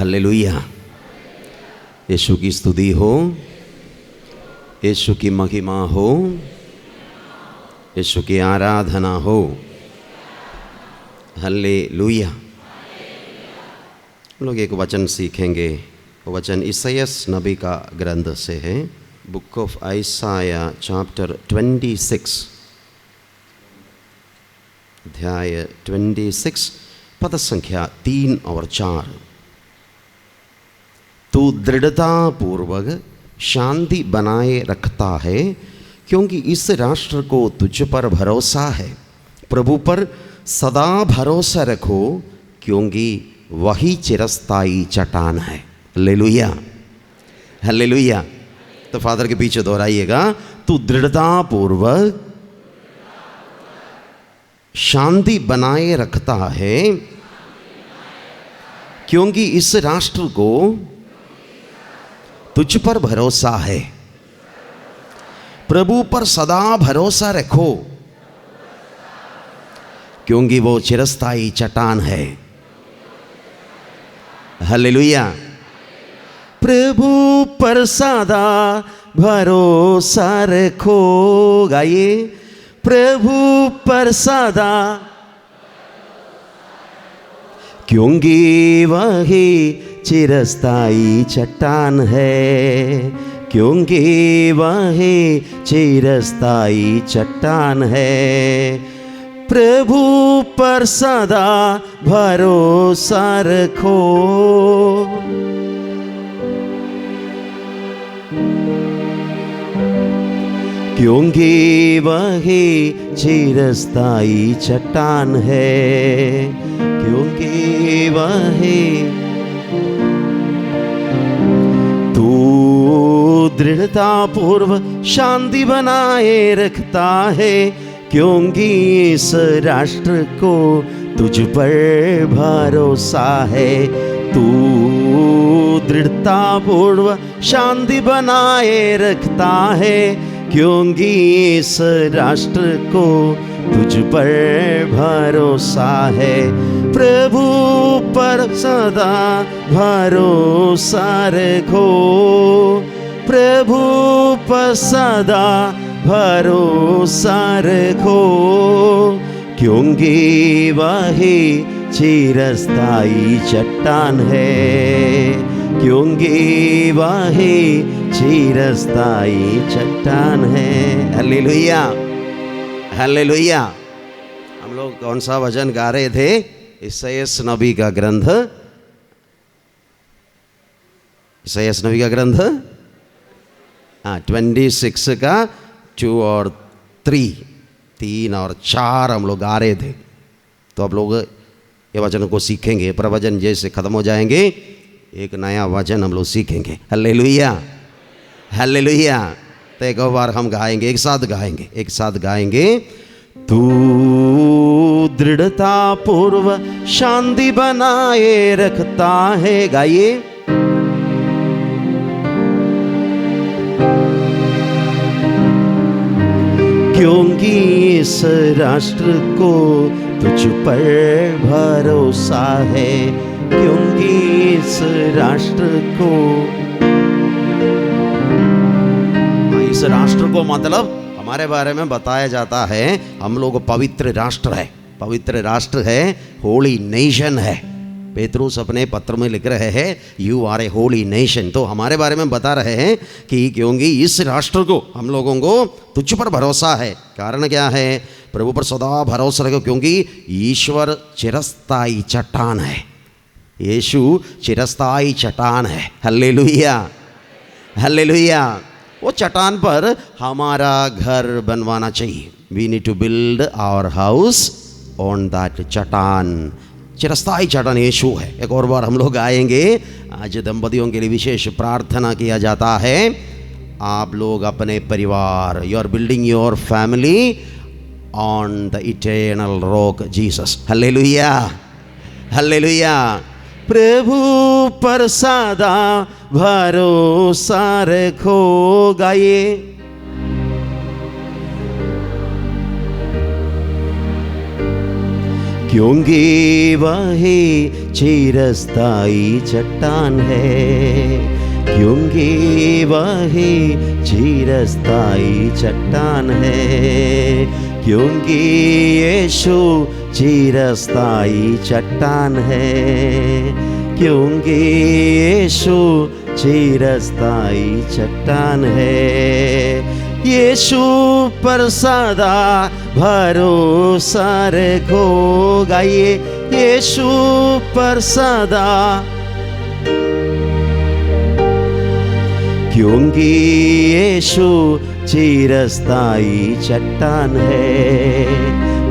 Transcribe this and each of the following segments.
Hallelujah. Yeshu की स्तुति हो, यीशु की महिमा हो, यीशु की आराधना हो। हालेलुया। हम लोग एक वचन सीखेंगे। वो वचन इसायास नबी का ग्रंथ से है। बुक ऑफ आइसाया चैप्टर 26, अध्याय 26, पद संख्या 3 और 4। तू दृढ़तापूर्वक शांति बनाए रखता है, क्योंकि इस राष्ट्र को तुझ पर भरोसा है। प्रभु पर सदा भरोसा रखो, क्योंकि वही चिरस्थायी चट्टान है। Hallelujah, hallelujah. तो फादर के पीछे दोहराइएगा। तू दृढ़तापूर्वक शांति बनाए रखता है, क्योंकि इस राष्ट्र को तुझ पर भरोसा है। प्रभु पर सदा भरोसा रखो, क्योंकि वो चिरस्थायी चट्टान है। हालेलुया। प्रभु पर सदा भरोसा रखो। गाइए, प्रभु पर सदा, क्योंकि वही चिरस्थायी चट्टान है, क्योंकि वही चिरस्थायी चट्टान है। प्रभु पर सदा भरोसा रखो, क्योंकि वही चिरस्थायी चट्टान है, क्योंकि वही। तू दृढ़तापूर्वक शांति बनाए रखता है, क्योंकि इस राष्ट्र को तुझ पर भरोसा है। तू दृढ़तापूर्वक शांति बनाए रखता है, क्योंकि इस राष्ट्र को तुझ पर भरोसा है। प्रभु पर सदा भरोसा रखो, प्रभु पर सदा भरोसा रखो, क्योंकि वही चिरस्थायी चट्टान है, क्योंकि वही चिरस्थायी चट्टान है। Hallelujah, hallelujah. हम लोग कौन सा भजन गा रहे थे? इसायास नबी का ग्रंथ, इसायास नबी का ग्रंथ 26 का 2 और 3 और 4 हम लोग गा रहे थे। तो आप लोग ये वचन को सीखेंगे। प्रवचन जैसे खत्म हो जाएंगे, एक नया वचन हम लोग सीखेंगे। Hallelujah, hallelujah. तो एक बार हम गाएंगे, एक साथ गाएंगे, एक साथ गाएंगे। तू दृढ़तापूर्वक शांति बनाए रखता है। गाइए, क्योंकि इस राष्ट्र को तुझ पर भरोसा है, क्योंकि इस राष्ट्र को, इस राष्ट्र को मतलब हमारे बारे में बताया जाता है, हम लोग पवित्र राष्ट्र है, पवित्र राष्ट्र है, होली नेशन है। पेतरुस अपने पत्र में लिख रहे हैं, you are a holy nation. तो हमारे बारे में बता रहे हैं कि क्योंकि इस राष्ट्र को, हम लोगों को तुझ पर भरोसा है। कारण क्या है? प्रभु पर सदा भरोसा रखो, क्योंकि ईश्वर चिरस्थायी चट्टान है। यीशु चिरस्थायी चट्टान है। Hallelujah, hallelujah. वो चट्टान पर हमारा घर बनवाना चाहिए। We need to build our house on that चट्टान। चिरस्थायी चट्टान यीशु है। एक और बार हम लोग आएंगे। आज दंपतियों के लिए विशेष प्रार्थना किया जाता है। आप लोग अपने परिवार, you are building your family on the eternal rock Jesus. Hallelujah, hallelujah. प्रभु पर सदा भरोसा रखो। गाइए, क्योंकि वही चिरस्थायी चट्टान है, क्योंकि वही चिरस्थायी चट्टान है, क्योंकि यीशु चिरस्थायी चट्टान है, क्योंकि यीशु चिरस्थायी चट्टान है। यीशु पर सदा भरोसा रखो, गाइए यीशु पर सदा, क्योंकि यीशु चिरस्थायी चट्टान है,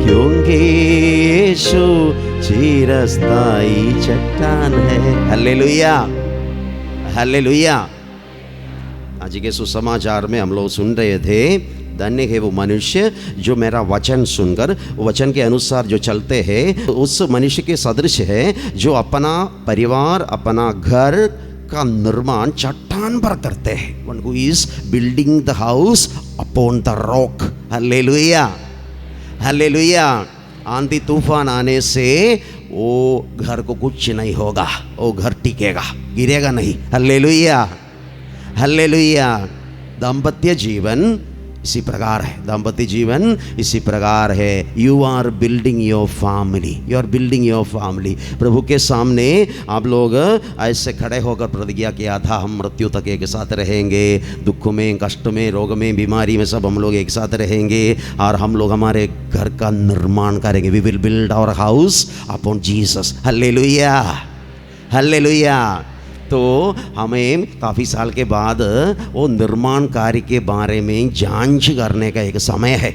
क्योंकि यीशु चिरस्थायी चट्टान है। Hallelujah, hallelujah. आज के सुसमाचार में हम लोग सुन रहे थे, धन्य है वो मनुष्य जो मेरा वचन सुनकर वचन के अनुसार जो चलते हैं, उस मनुष्य के सदृश है जो अपना परिवार, अपना घर का निर्माण चट्टान पर करते हैं। One who is building the house upon the rock. Hallelujah, hallelujah. आंधी तूफान आने से वो घर को कुछ नहीं होगा, वो घर टिकेगा, गिरेगा नहीं। Hallelujah, hallelujah. दाम्पत्य जीवन इसी प्रकार है, दाम्पत्य जीवन इसी प्रकार है। You are building your family, you are building your family. प्रभु के सामने आप लोग ऐसे खड़े होकर प्रतिज्ञा किया था, हम मृत्यु तक एक साथ रहेंगे, दुख में, कष्ट में, रोग में, बीमारी में, सब हम लोग एक साथ रहेंगे और हम लोग हमारे घर का निर्माण करेंगे। We will build our house upon Jesus. Hallelujah, hallelujah. तो हमें काफ़ी साल के बाद वो निर्माण कार्य के बारे में जांच करने का एक समय है।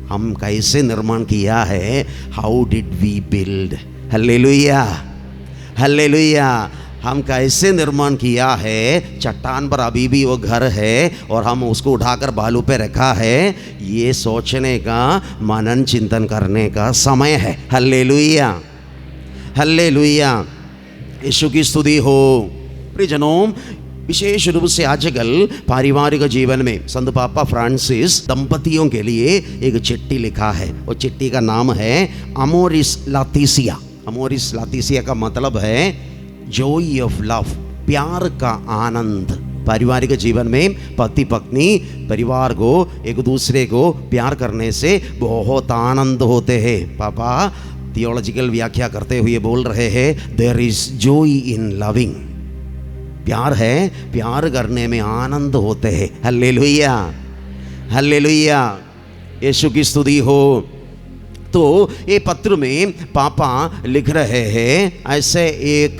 हम कैसे निर्माण किया है, how did we build. Hallelujah, hallelujah. हम कैसे निर्माण किया है, चट्टान पर अभी भी वो घर है और हम उसको उठाकर बालू पे रखा है, ये सोचने का, मनन चिंतन करने का समय है। Hallelujah, hallelujah. यीशु की स्तुति हो। प्रियजनों, विशेष रूप से आजकल पारिवारिक जीवन में संत पापा फ्रांसिस दंपतियों के लिए एक चिट्ठी लिखा है। वो चिट्ठी का नाम है अमोरिस लातिसिया। अमोरिस लातिसिया का मतलब है जॉय ऑफ लव, प्यार का आनंद। पारिवारिक जीवन में पति पत्नी परिवार को एक दूसरे को प्यार करने से बहुत आनंद होते हैं। पापा थियोलॉजिकल व्याख्या करते हुए बोल रहे हैं, there is joy in loving. प्यार है, प्यार करने में आनंद होते हैं। Hallelujah, hallelujah. यीशु की स्तुति हो। तो ये पत्र में पापा लिख रहे हैं ऐसे एक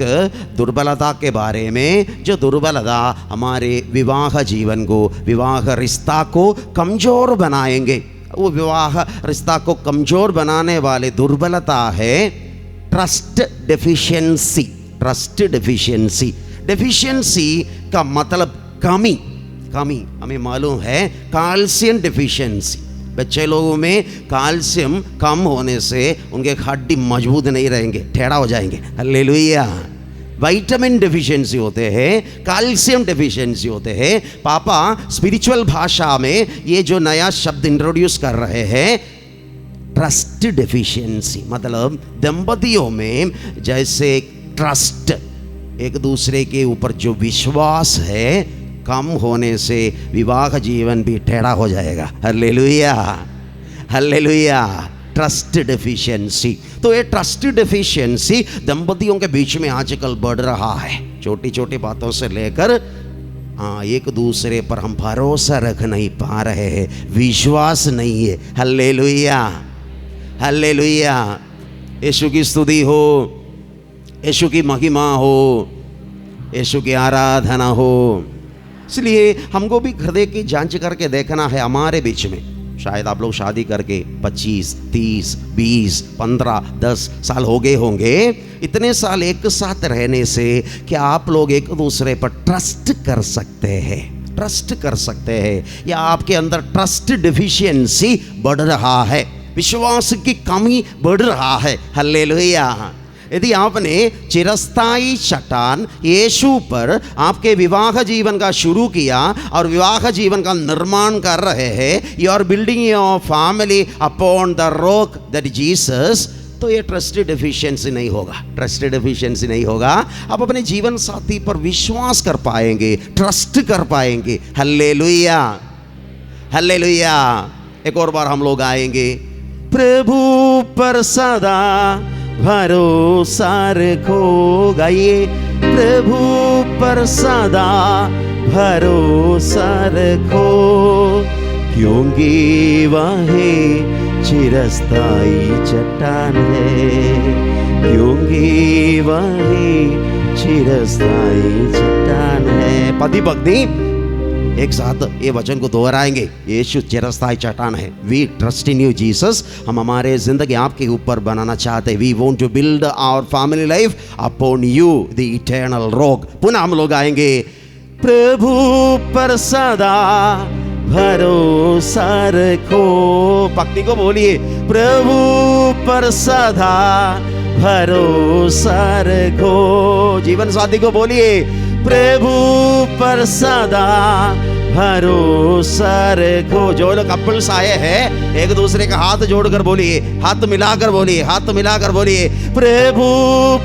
दुर्बलता के बारे में, जो दुर्बलता हमारे विवाह जीवन को, विवाह रिश्ता को कमजोर बनाएंगे। वो विवाह रिश्ता को कमजोर बनाने वाले दुर्बलता है trust deficiency. Trust deficiency, deficiency का मतलब कमी। कमी हमें मालूम है, कैल्शियम डेफिशिएंसी। बच्चे लोगों में कैल्शियम कम होने से उनके हड्डी मजबूत नहीं रहेंगे, टेढ़ा हो जाएंगे। हालेलुया। विटामिन डेफिशिएंसी होते हैं, कैल्शियम डेफिशिएंसी होते हैं। पापा स्पिरिचुअल भाषा में ये जो नया शब्द इंट्रोड्यूस कर रहे हैं, ट्रस्ट डेफिशिएंसी, मतलब दंपतियों में जैसे ट्रस्ट, एक दूसरे के ऊपर जो विश्वास है, कम होने से विवाह जीवन भी टेढ़ा हो जाएगा। Hallelujah, hallelujah. Trust deficiency. तो ये ट्रस्ट डेफिशिएंसी दंपतियों के बीच में आजकल बढ़ रहा है। छोटी छोटी बातों से लेकर एक दूसरे पर हम भरोसा रख नहीं पा रहे हैं, विश्वास नहीं है। Hallelujah, hallelujah. यीशु की स्तुति हो, यीशु की महिमा हो, यीशु की आराधना हो। इसलिए हमको भी हृदय की जांच करके देखना है हमारे बीच में। शायद आप लोग शादी करके 25, 30, 20, 15, 10 साल हो गए होंगे। इतने साल एक साथ रहने से क्या आप लोग एक दूसरे पर ट्रस्ट कर सकते हैं? ट्रस्ट कर सकते हैं, या आपके अंदर ट्रस्ट डेफिशिएंसी बढ़ रहा है, विश्वास की कमी बढ़ रहा है? हालेलुया। यदि आपने चिरस्थायी चट्टान यीशु पर आपके विवाह जीवन का शुरू किया और विवाह जीवन का निर्माण कर रहे हैं, you are building your family upon the rock that Jesus, तो ये ट्रस्ट डेफिशिएंसी नहीं होगा, ट्रस्ट डेफिशिएंसी नहीं होगा। आप अपने जीवन साथी पर विश्वास कर पाएंगे, ट्रस्ट कर पाएंगे। Hallelujah, hallelujah. एक और बार हम लोग आएंगे। प्रभु पर सदा भरोसा रखो, गाइए। प्रभु पर सदा भरोसा रखो, क्योंकि वह चिरस्थायी चट्टान है, क्योंकि वह चिरस्थायी चट्टान है। पति पत्नी एक साथ ये वचन को दोहराएंगे, यीशु चिरस्थायी चट्टान है। We trust in you Jesus. हम हमारे जिंदगी आपके ऊपर बनाना चाहते हैं। We want to build our family life upon you the eternal rock. पुनः हम लोग आएंगे। प्रभु पर सदा भरोसा रखो, भक्ति को बोलिए। प्रभु पर सदा भरोसा रखो, जीवन साथी को बोलिए। प्रभु पर सदा भरोसा रखो। जो लोग कपल्स आए हैं एक दूसरे का हाथ जोड़कर बोलिए, हाथ मिलाकर बोलिए, हाथ मिलाकर बोलिए। प्रभु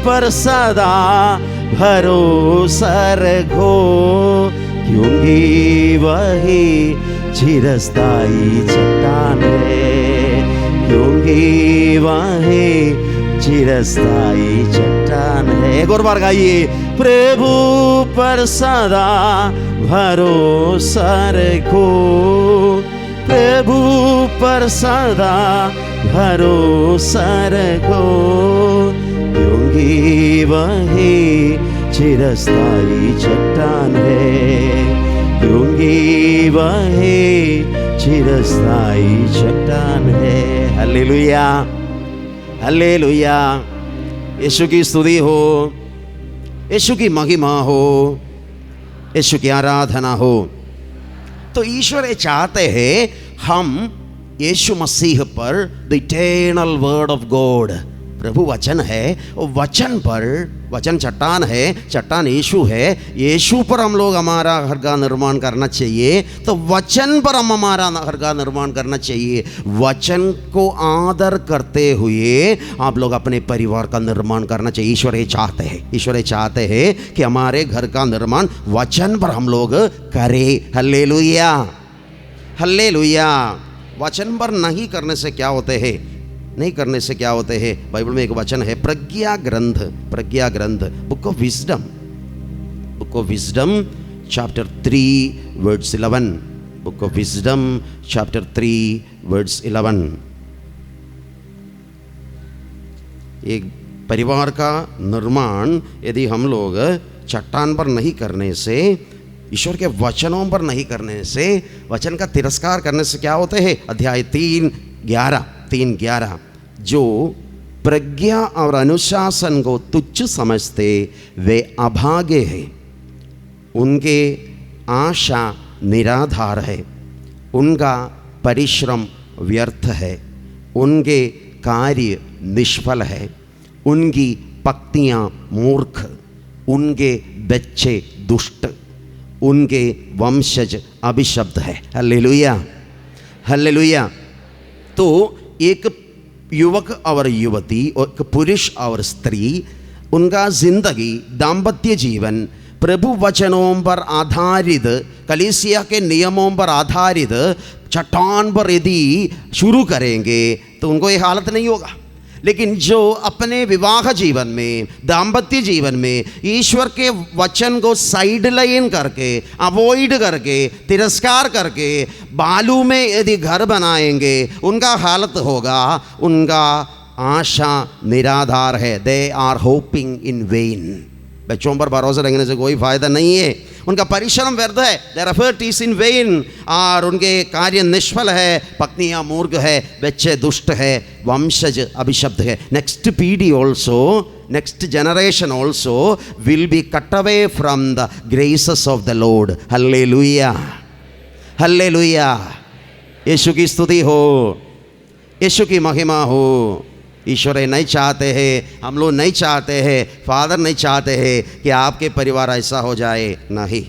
पर सदा भरोसा रखो, क्योंकि वही चिरस्थायी चट्टान है, क्योंकि वही चिरस्थायी चट्टान है। एक और बार गाइए। प्रभु पर सदा भरोसा रखो, प्रभु पर सदा भरोसा रखो, क्योंकि वही चिरस्थायी चट्टान है, क्योंकि वही चिरस्थायी चट्टान है। Hallelujah, hallelujah. यीशु की स्तुति हो, यीशु की महिमा हो, यीशु की आराधना हो। तो ईश्वर ये चाहते हैं हम यीशु मसीह पर the eternal word of God, प्रभु वचन है, वचन पर, वचन चट्टान है, चट्टान यीशु है, यीशु पर हम लोग हमारा घर का निर्माण करना चाहिए। तो वचन पर हम हमारा घर का निर्माण करना चाहिए। वचन को आदर करते हुए आप लोग अपने परिवार का निर्माण करना चाहिए। ईश्वर ये चाहते हैं, ईश्वर ये चाहते हैं कि हमारे घर का निर्माण वचन पर हम लोग करें। Hallelujah, hallelujah. वचन पर नहीं करने से क्या होते हैं, नहीं करने से क्या होते हैं? बाइबल में एक वचन है, प्रज्ञा ग्रंथ, प्रज्ञा ग्रंथ, book of wisdom, book of wisdom chapter 3 words 11, book of wisdom chapter 3 words 11। एक परिवार का निर्माण यदि हम लोग चट्टान पर नहीं करने से, ईश्वर के वचनों पर नहीं करने से, वचन का तिरस्कार करने से क्या होते हैं? अध्याय 3:11, जो प्रज्ञा और अनुशासन को तुच्छ समझते वे अभागे हैं, उनके आशा निराधार है, उनका परिश्रम व्यर्थ है, उनके कार्य निष्फल है, उनकी पत्नियां मूर्ख, उनके बच्चे दुष्ट, उनके वंशज अभिशप्त है। Hallelujah, hallelujah. तो एक युवक और युवती, एक पुरुष और स्त्री, उनका जिंदगी, दाम्पत्य जीवन प्रभु वचनों पर आधारित, कलीसिया के नियमों पर आधारित चट्टान पर यदि शुरू करेंगे तो उनको ये हालत नहीं होगा। लेकिन जो अपने विवाह जीवन में, दाम्पत्य जीवन में ईश्वर के वचन को साइड लाइन करके, अवॉइड करके, तिरस्कार करके बालू में यदि घर बनाएंगे, उनका हालत होगा, उनका आशा निराधार है। They are hoping in vain. बच्चों पर भरोसा रखने से कोई फायदा नहीं है, उनका परिश्रम व्यर्थ है। Their effort is in when, और उनके कार्य निष्फल है, पत्नियां मूर्ख है, बच्चे दुष्ट है, वंशज अभिशप्त है। नेक्स्ट पीढ़ी also, next generation also will be cut away from the graces of the Lord. Hallelujah, hallelujah. Yeshu की स्तुति हो, यीशु की महिमा हो। ईश्वर नहीं चाहते हैं, हम लोग नहीं चाहते हैं, फादर नहीं चाहते हैं कि आपके परिवार ऐसा हो जाए। नहीं,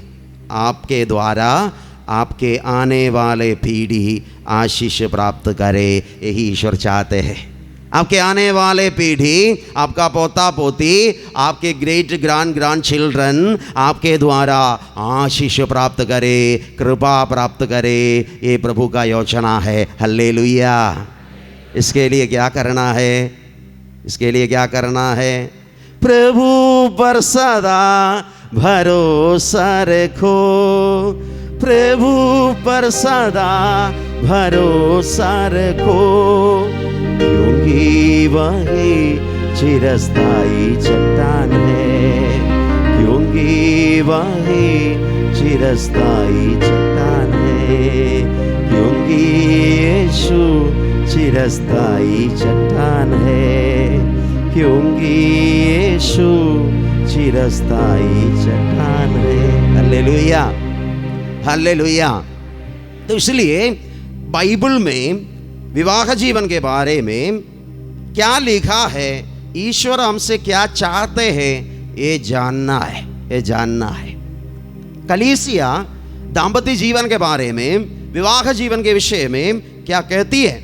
आपके द्वारा आपके आने वाले पीढ़ी आशीष प्राप्त करे, यही ईश्वर चाहते हैं। आपके आने वाले पीढ़ी, आपका पोता पोती, आपके ग्रेट ग्रैंड चिल्ड्रन आपके द्वारा आशीष प्राप्त करे, कृपा प्राप्त करे, ये प्रभु का योजना है। हालेलुया। इसके लिए क्या करना है? इसके लिए क्या करना है? प्रभु पर सदा भरोसा रखो, प्रभु पर सदा भरोसा रखो, क्योंकि वही चिरस्थायी चट्टान है, क्योंकि वही चिरस्थायी चट्टान है, क्योंकि यीशु चिरस्थायी चट्टान है, क्योंकि यीशु चिरस्थायी चट्टान है। Hallelujah, hallelujah. तो इसलिए बाइबल में विवाह जीवन के बारे में क्या लिखा है, ईश्वर हमसे क्या चाहते हैं, ये जानना है, ये जानना है। कलीसिया दाम्पत्य जीवन के बारे में, विवाह जीवन के विषय में क्या कहती है,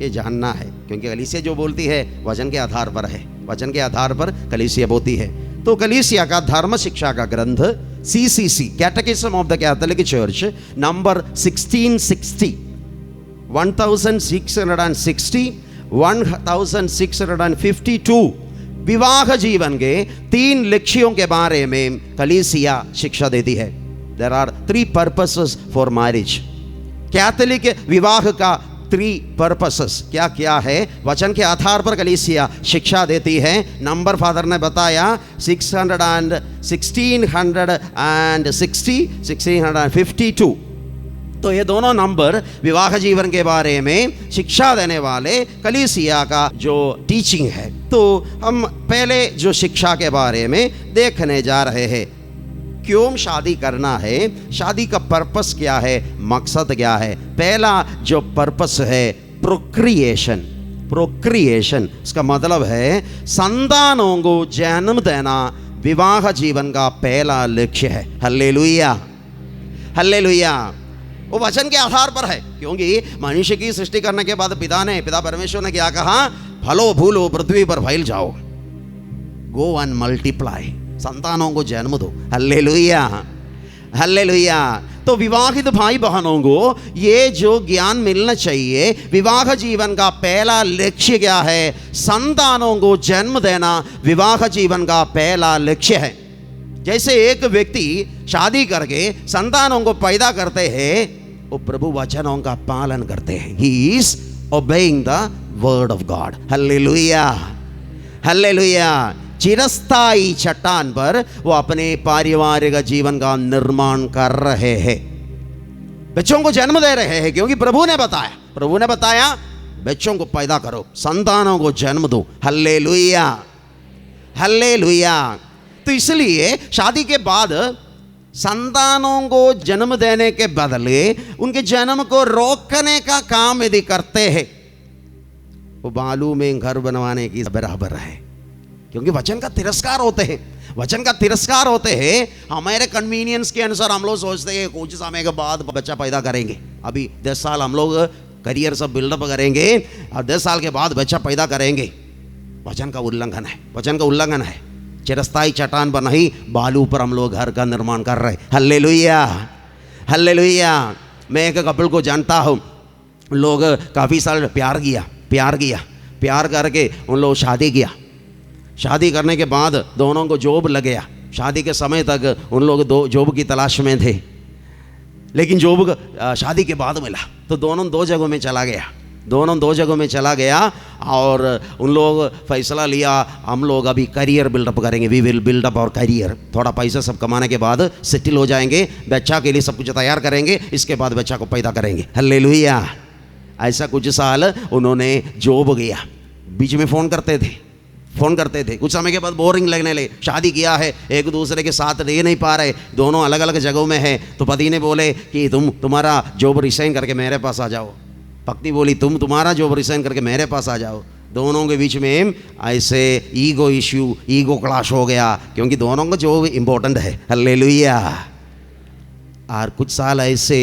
ये जानना है। क्योंकि कलीसिया जो बोलती है वचन के आधार पर है, वचन के आधार पर कलीसिया बोलती है। तो कलीसिया का धर्म शिक्षा का ग्रंथ CCC, catechism of the Catholic Church, number 1660, 1652 विवाह जीवन के 3 लक्ष्यों के बारे में कलीसिया शिक्षा देती है। There are 3 purposes for marriage. Catholic विवाह का 3 पर्पसेस क्या क्या है, वचन के आधार पर कलीसिया शिक्षा देती है। नंबर फादर ने बताया 1652। तो ये दोनों नंबर विवाह जीवन के बारे में शिक्षा देने वाले कलीसिया का जो टीचिंग है। तो हम पहले जो शिक्षा के बारे में देखने जा रहे हैं, क्यों शादी करना है, शादी का पर्पस क्या है, मकसद क्या है। पहला जो पर्पस है प्रोक्रिएशन। प्रोक्रिएशन इसका मतलब है संतानों को जन्म देना विवाह जीवन का पहला लक्ष्य है। Hallelujah, hallelujah. वो वचन के आधार पर है, क्योंकि मनुष्य की सृष्टि करने के बाद पिता परमेश्वर ने क्या कहा, फलो फूलो पृथ्वी पर फैल जाओ, गो एंड मल्टीप्लाई, संतानों को जन्म दो। Hallelujah, hallelujah. तो विवाहित भाई बहनों को ये जो ज्ञान मिलना चाहिए, विवाह जीवन का पहला लक्ष्य क्या है, संतानों को जन्म देना विवाह जीवन का पहला लक्ष्य है। जैसे एक व्यक्ति शादी करके संतानों को पैदा करते हैं, वो प्रभु वचनों का पालन करते हैं। He is obeying the word of God. Hallelujah, hallelujah. चिरस्थायी चट्टान पर वो अपने पारिवारिक जीवन का निर्माण कर रहे हैं, बच्चों को जन्म दे रहे हैं, क्योंकि प्रभु ने बताया बच्चों को पैदा करो, संतानों को जन्म दो। Hallelujah, hallelujah. तो इसलिए शादी के बाद संतानों को जन्म देने के बदले उनके जन्म को रोकने का काम यदि करते हैं, वो बालू में घर बनवाने की बराबर है। क्योंकि वचन का तिरस्कार होते हैं, वचन का तिरस्कार होते हैं। हमारे कन्वीनियंस के अनुसार हम लोग सोचते हैं कुछ समय के बाद बच्चा पैदा करेंगे, अभी 10 साल हम लोग करियर सब बिल्डअप करेंगे और 10 साल के बाद बच्चा पैदा करेंगे। वचन का उल्लंघन है, वचन का उल्लंघन है। चिरस्थायी चट्टान पर नहीं, बालू पर हम लोग घर का निर्माण कर रहे हैं। Hallelujah, hallelujah. मैं एक कपल को जानता हूँ, लोग काफ़ी साल प्यार करके उन लोग शादी किया। शादी करने के बाद दोनों को जॉब लग गया। शादी के समय तक उन लोग जॉब की तलाश में थे, लेकिन जॉब शादी के बाद मिला, तो दोनों 2 जगहों में चला गया और उन लोग फैसला लिया, हम लोग अभी करियर बिल्डअप करेंगे, वी विल बिल्डअप और करियर। थोड़ा पैसा सब कमाने के बाद सेटल हो जाएंगे, बच्चा के लिए सब कुछ तैयार करेंगे, इसके बाद बच्चा को पैदा करेंगे। हालेलुया। ऐसा कुछ साल उन्होंने जॉब किया। बीच में फ़ोन करते थे, कुछ समय के बाद बोरिंग लगने लगे। शादी किया है, एक दूसरे के साथ रह नहीं पा रहे, दोनों अलग अलग जगहों में हैं। तो पति ने बोले कि तुम्हारा जॉब रिसाइन करके मेरे पास आ जाओ। पत्नी बोली तुम्हारा जॉब रिसाइन करके मेरे पास आ जाओ। दोनों के बीच में ऐसे ईगो क्लैश हो गया, क्योंकि दोनों का जॉब इम्पोर्टेंट है। हालेलुया। और कुछ साल ऐसे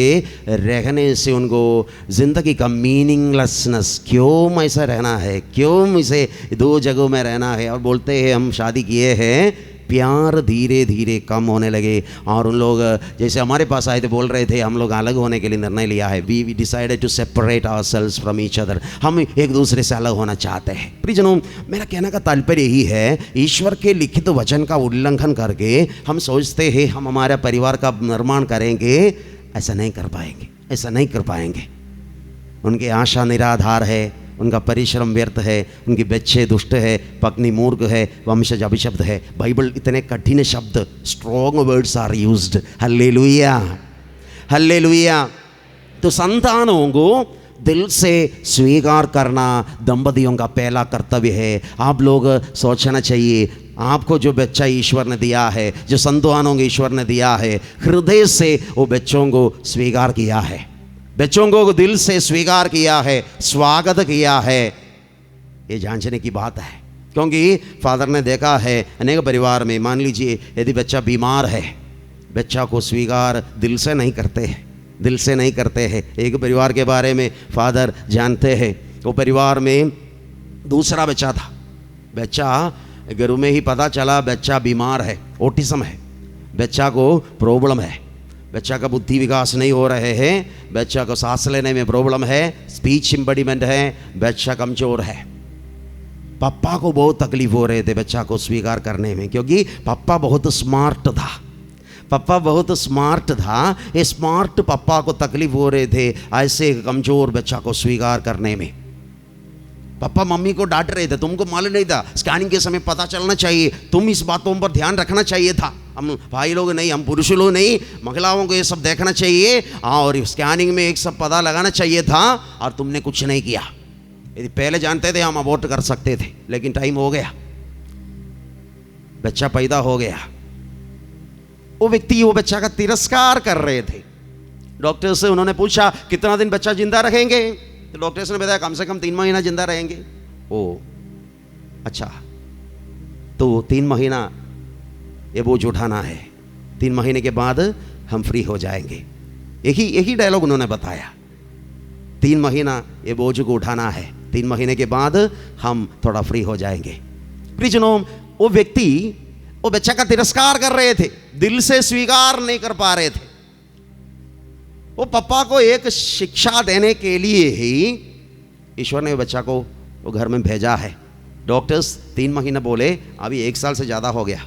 रहने से उनको ज़िंदगी का मीनिंगलेसनेस, क्यों ऐसा रहना है, क्यों इसे दो जगहों में रहना है, और बोलते हैं हम शादी किए हैं, प्यार धीरे धीरे कम होने लगे। और उन लोग जैसे हमारे पास आए थे बोल रहे थे हम लोग अलग होने के लिए निर्णय लिया है, we decided to separate ourselves from each other, हम एक दूसरे से अलग होना चाहते हैं। प्रियजनों, मेरा कहने का तात्पर्य यही है, ईश्वर के लिखित वचन का उल्लंघन करके हम सोचते हैं हम हमारे परिवार का निर्माण करेंगे, ऐसा नहीं कर पाएंगे, ऐसा नहीं कर पाएंगे। उनकी आशा निराधार है, उनका परिश्रम व्यर्थ है, उनके बच्चे दुष्ट है, पत्नी मूर्ख है, वंशज अभिशप्त है। बाइबल इतने कठिन शब्द, strong words are used. Hallelujah, hallelujah. तो संतानों को दिल से स्वीकार करना दंपतियों का पहला कर्तव्य है। आप लोग सोचना चाहिए, आपको जो बच्चा ईश्वर ने दिया है, जो संतानों को ईश्वर ने दिया है, हृदय से वो बच्चों को स्वीकार किया है, बच्चों को दिल से स्वीकार किया है, स्वागत किया है, ये जांचने की बात है। क्योंकि फादर ने देखा है अनेक परिवार में, मान लीजिए यदि बच्चा बीमार है, बच्चा को स्वीकार दिल से नहीं करते हैं, दिल से नहीं करते हैं। एक परिवार के बारे में फादर जानते हैं, वो परिवार में दूसरा बच्चा था, बच्चा घर में ही पता चला बच्चा बीमार है, ऑटिज्म है, बच्चा को प्रॉब्लम है, बच्चा का बुद्धि विकास नहीं हो रहे हैं, बच्चा को सांस लेने में प्रॉब्लम है, स्पीच इम्बडीमेंट है, बच्चा कमजोर है। पापा को बहुत तकलीफ हो रहे थे बच्चा को स्वीकार करने में, क्योंकि पापा बहुत स्मार्ट था, पापा बहुत स्मार्ट था। ये स्मार्ट पापा को तकलीफ हो रहे थे ऐसे कमजोर बच्चा को स्वीकार करने में। पापा मम्मी को डांट रहे थे, तुमको मालूम नहीं था, स्कैनिंग के समय पता चलना चाहिए, तुम इस बातों पर ध्यान रखना चाहिए था। हम भाई लोग नहीं, हम पुरुष लोग नहीं, महिलाओं को ये सब देखना चाहिए और स्कैनिंग में एक सब पता लगाना चाहिए था, और तुमने कुछ नहीं किया। यदि पहले जानते थे हम अबॉर्ट कर सकते थे, लेकिन टाइम हो गया, बच्चा पैदा हो गया। वो व्यक्ति वो बच्चा का तिरस्कार कर रहे थे। डॉक्टर से उन्होंने पूछा कितना दिन बच्चा जिंदा रहेंगे, तो डॉक्टर्स ने बताया कम से कम 3 महीना जिंदा रहेंगे। ओ अच्छा, तो 3 महीना ये बोझ उठाना है, 3 महीने के बाद हम फ्री हो जाएंगे। एक ही डायलॉग उन्होंने बताया, 3 महीना ये बोझ को उठाना है, 3 महीने के बाद हम थोड़ा फ्री हो जाएंगे। प्रियजनों, वो व्यक्ति वो बच्चा का तिरस्कार कर रहे थे, दिल से स्वीकार नहीं कर पा रहे थे। वो पापा को एक शिक्षा देने के लिए ही ईश्वर ने बच्चा को वो घर में भेजा है। डॉक्टर्स 3 महीने बोले, अभी 1 साल से ज़्यादा हो गया,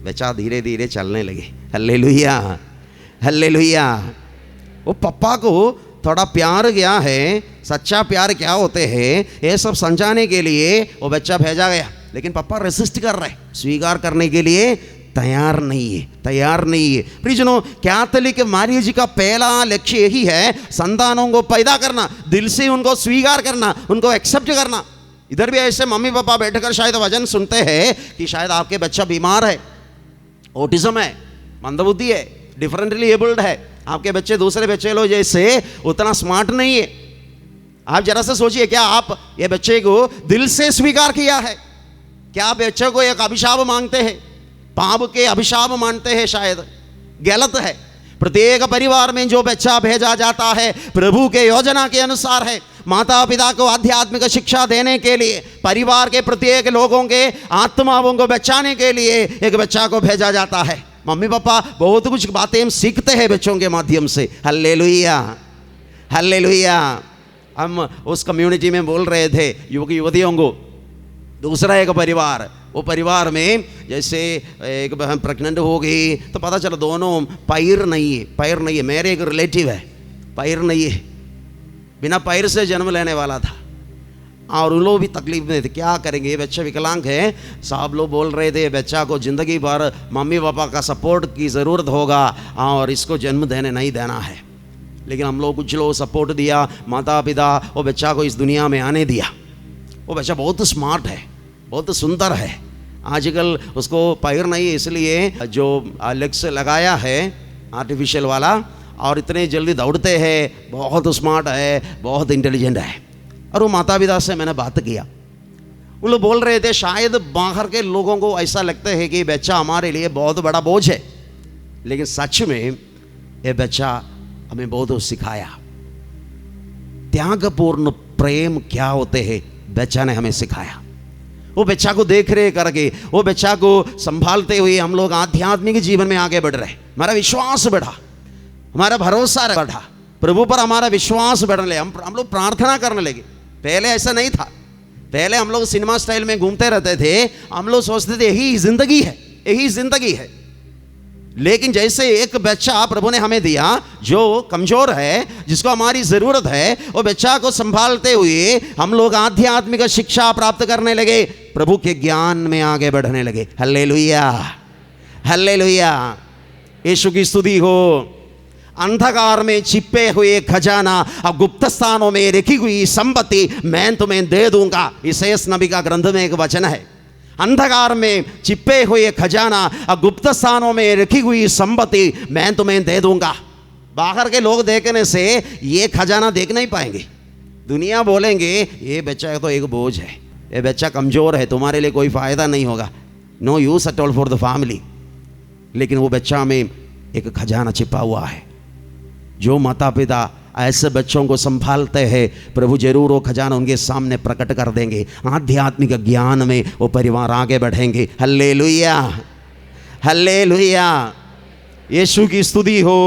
बच्चा धीरे धीरे चलने लगे। Hallelujah, hallelujah. वो पापा को थोड़ा प्यार गया है, सच्चा प्यार क्या होते हैं, ये सब समझाने के लिए वो बच्चा भेजा गया, लेकिन पापा रेसिस्ट कर रहे, स्वीकार करने के लिए तैयार नहीं है, तैयार नहीं है। प्रियजनों, कैथोलिक मैरिज का पहला लक्ष्य यही है, संतानों को पैदा करना, दिल से उनको स्वीकार करना, उनको एक्सेप्ट करना। इधर भी ऐसे मम्मी पापा बैठकर शायद वचन सुनते हैं कि शायद आपके बच्चा बीमार है, ऑटिज्म है, मंदबुद्धि है, डिफरेंटली एबल्ड है, आपके बच्चे दूसरे बच्चे लोग जैसे उतना स्मार्ट नहीं है। आप जरा से सोचिए, क्या आप ये बच्चे को दिल से स्वीकार किया है? क्या आप बच्चे को एक अभिशाप मांगते हैं, पाप के अभिशाप मानते हैं? शायद गलत है। प्रत्येक परिवार में जो बच्चा भेजा जाता है प्रभु के योजना के अनुसार है। माता पिता को आध्यात्मिक शिक्षा देने के लिए, परिवार के प्रत्येक लोगों के आत्माओं को बचाने के लिए एक बच्चा को भेजा जाता है। मम्मी पापा बहुत कुछ बातें हम सीखते हैं बच्चों के माध्यम से। Hallelujah, hallelujah. हम उस कम्युनिटी में बोल रहे थे युवक युवतियों को, दूसरा एक परिवार, वो परिवार में जैसे एक बहन प्रेग्नेंट हो गई तो पता चला दोनों पैर नहीं है, पैर नहीं है। मेरे एक रिलेटिव है, पैर नहीं है, बिना पैर से जन्म लेने वाला था, और उन लोग भी तकलीफ में थे, क्या करेंगे, ये बच्चा विकलांग है। साहब लोग बोल रहे थे बच्चा को ज़िंदगी भर मम्मी पापा का सपोर्ट की ज़रूरत होगा और इसको जन्म देने नहीं देना है। लेकिन हम लोग कुछ लोग सपोर्ट दिया, माता पिता वो बच्चा को इस दुनिया में आने दिया। वो बच्चा बहुत स्मार्ट है, बहुत सुंदर है। आजकल उसको पैर नहीं, इसलिए जो लेग्स लगाया है आर्टिफिशियल वाला, और इतने जल्दी दौड़ते हैं, बहुत स्मार्ट है, बहुत इंटेलिजेंट है। और वो माता पिता से मैंने बात किया, वो लोग बोल रहे थे शायद बाहर के लोगों को ऐसा लगता है कि बच्चा हमारे लिए बहुत बड़ा बोझ है, लेकिन सच में ये बच्चा हमें बहुत सिखाया। त्यागपूर्ण प्रेम क्या होते हैं बच्चा ने हमें सिखाया। वो बच्चा को देख रेख करके, वो बच्चा को संभालते हुए हम लोग आध्यात्मिक जीवन में आगे बढ़ रहे। हमारा विश्वास बढ़ा, हमारा भरोसा बढ़ा, प्रभु पर हमारा विश्वास बढ़ने लगे। हम लोग प्रार्थना करने लगे। पहले ऐसा नहीं था। पहले हम लोग सिनेमा स्टाइल में घूमते रहते थे। हम लोग सोचते थे यही जिंदगी है, यही जिंदगी है। लेकिन जैसे एक बच्चा प्रभु ने हमें दिया जो कमजोर है, जिसको हमारी जरूरत है, वो बच्चा को संभालते हुए हम लोग आध्यात्मिक शिक्षा प्राप्त करने लगे, प्रभु के ज्ञान में आगे बढ़ने लगे। हालेलुया, हालेलुया, यीशु की स्तुति हो। अंधकार में छिपे हुए खजाना और गुप्त स्थानों में रखी हुई संपत्ति मैं तुम्हें दे दूंगा। इसायाह नबी का ग्रंथ में एक वचन है। अंधकार में छिपे हुए खजाना और गुप्त स्थानों में रखी हुई संपत्ति मैं तुम्हें दे दूंगा। बाहर के लोग देखने से ये खजाना देख नहीं पाएंगे। दुनिया बोलेंगे ये बच्चा तो एक बोझ है, ये बच्चा कमजोर है, तुम्हारे लिए कोई फायदा नहीं होगा, no use at all for the family. लेकिन वो बच्चा में एक खजाना छिपा हुआ है। जो माता पिता ऐसे बच्चों को संभालते हैं, प्रभु जरूर वो खजाना उनके सामने प्रकट कर देंगे। आध्यात्मिक ज्ञान में वो परिवार आगे बढ़ेंगे। हल्लेलुया, हल्लेलुया, यीशु की स्तुति हो।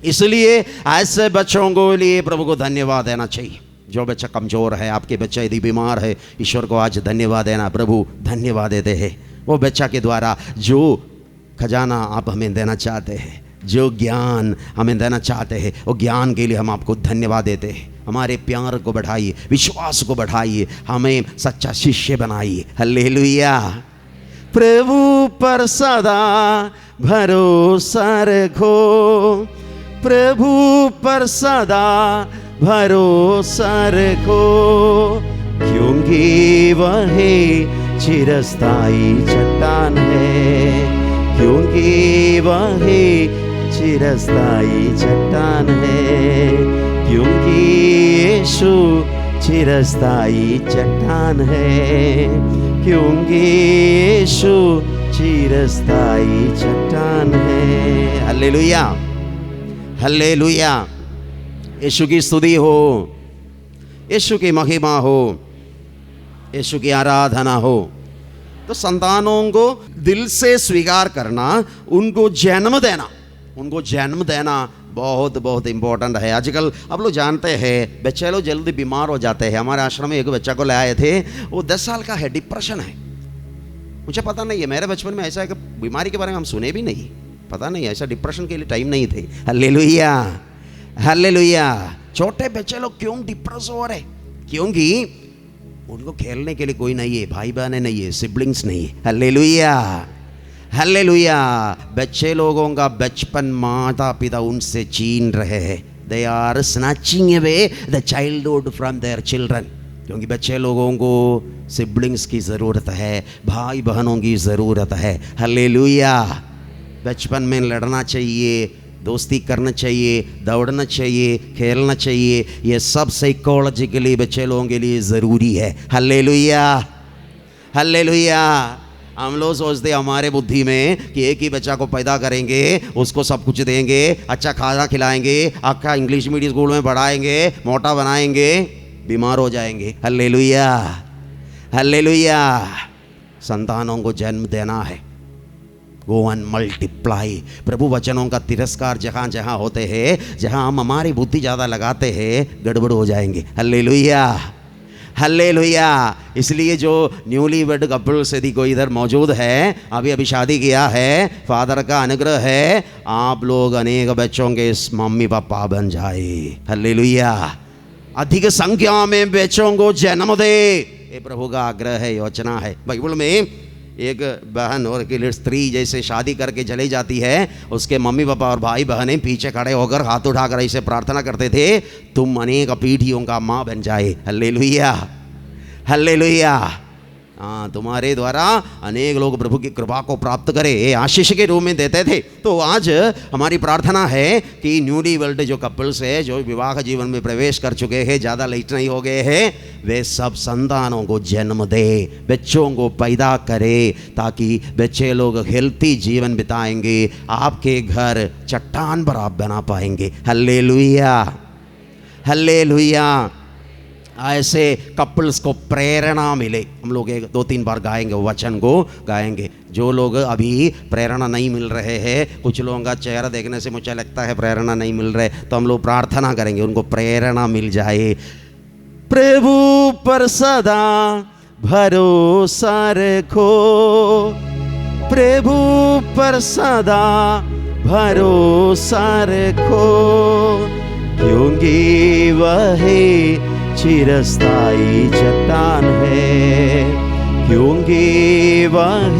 इसलिए ऐसे बच्चों को लिए प्रभु को धन्यवाद देना चाहिए। जो बच्चा कमजोर है, आपके बच्चा यदि बीमार है, ईश्वर को आज धन्यवाद देना। प्रभु धन्यवाद देते हैं वो बच्चा के द्वारा जो खजाना आप हमें देना चाहते हैं, जो ज्ञान हमें देना चाहते हैं, वो ज्ञान के लिए हम आपको धन्यवाद देते हैं। हमारे प्यार को बढ़ाइए, विश्वास को बढ़ाइए, हमें सच्चा शिष्य बनाइए। हल्लेलुया। प्रभु पर सदा भरोसा रखो, प्रभु पर सदा भरोसा रखो, क्योंकि वह चिरस्थायी चट्टान है, क्योंकि वह चिरस्थायी चट्टान है, क्योंकि यीशु चिरस्थायी चट्टान है, क्योंकि यीशु चिरस्थायी चट्टान है। हालेलुया, हालेलुया, यीशु की स्तुति हो, यीशु की महिमा हो, यीशु की आराधना हो। तो संतानों को दिल से स्वीकार करना, उनको जन्म देना, उनको जन्म देना बहुत बहुत इंपॉर्टेंट है। आजकल आप लोग जानते हैं बच्चे लोग जल्दी बीमार हो जाते हैं। हमारे आश्रम में एक बच्चा को ले आए थे, वो 10 साल का है, डिप्रेशन है। मुझे पता नहीं है, मेरे बचपन में ऐसा है कि बीमारी के बारे में हम सुने भी नहीं, पता नहीं, ऐसा डिप्रेशन के लिए टाइम नहीं थे। Hallelujah, hallelujah. छोटे बच्चे लोग क्यों डिप्रेस हो रहे? क्योंकि उनको खेलने के लिए कोई नहीं है, भाई बहन नहीं है, सिबलिंग्स नहीं है। Hallelujah, hallelujah. बच्चे लोगों का बचपन माता पिता उनसे छीन रहे हैं। They are snatching away the childhood from their children. क्योंकि बच्चे लोगों को सिबलिंग्स की ज़रूरत है, भाई बहनों की ज़रूरत है। हालेलुया। बचपन में लड़ना चाहिए, दोस्ती करना चाहिए, दौड़ना चाहिए, खेलना चाहिए। ये सब साइकोलॉजिकली बच्चे लोगों के लिए ज़रूरी है। Hallelujah, hallelujah. हम लोग सोचते हमारे बुद्धि में कि एक ही बच्चा को पैदा करेंगे, उसको सब कुछ देंगे, अच्छा खाना खिलाएंगे, अच्छा इंग्लिश मीडियम स्कूल में पढ़ाएंगे, मोटा बनाएंगे, बीमार हो जाएंगे। Hallelujah, hallelujah. संतानों को जन्म देना है। Go and multiply. प्रभु वचनों का तिरस्कार जहाँ जहाँ होते हैं, जहाँ हम हमारी बुद्धि ज़्यादा लगाते हैं, गड़बड़ हो जाएंगे। Hallelujah, hallelujah. इसलिए जो न्यूली वेड कपल्स यदि कोई इधर मौजूद है, अभी शादी किया है, फादर का अनुग्रह है, आप लोग अनेक बच्चों के मम्मी पापा बन जाए। हालेलुया। अधिक संख्या में बच्चों को जन्म दे, ये प्रभु का आग्रह है, योजना है। बाइबल में एक बहन और एक स्त्री जैसे शादी करके चली जाती है, उसके मम्मी पापा और भाई बहनें पीछे खड़े होकर हाथ उठाकर ऐसे प्रार्थना करते थे, तुम अनेक पीढ़ियों का माँ बन जाए। Hallelujah, hallelujah. हाँ, तुम्हारे द्वारा अनेक लोग प्रभु की कृपा को प्राप्त करें, ये आशीष के रूप में देते थे। तो आज हमारी प्रार्थना है कि न्यूली वर्ल्ड जो कपल्स है, जो विवाह जीवन में प्रवेश कर चुके हैं, ज़्यादा लेट नहीं हो गए हैं, वे सब संतानों को जन्म दे, बच्चों को पैदा करे, ताकि बच्चे लोग हेल्थी जीवन बिताएंगे, आपके घर चट्टान पर आप बना पाएंगे। Hallelujah, hallelujah. ऐसे कपल्स को प्रेरणा मिले। हम लोग 2-3 बार गाएंगे, वचन को गाएंगे। जो लोग अभी प्रेरणा नहीं मिल रहे हैं, कुछ लोगों का चेहरा देखने से मुझे लगता है प्रेरणा नहीं मिल रहे, तो हम लोग प्रार्थना करेंगे उनको प्रेरणा मिल जाए। प्रभु पर सदा भरोसा रखो, प्रभु पर सदा भरोसा रखो, क्योंकि वह चिरस्थायी चट्टान है, क्योंकि वह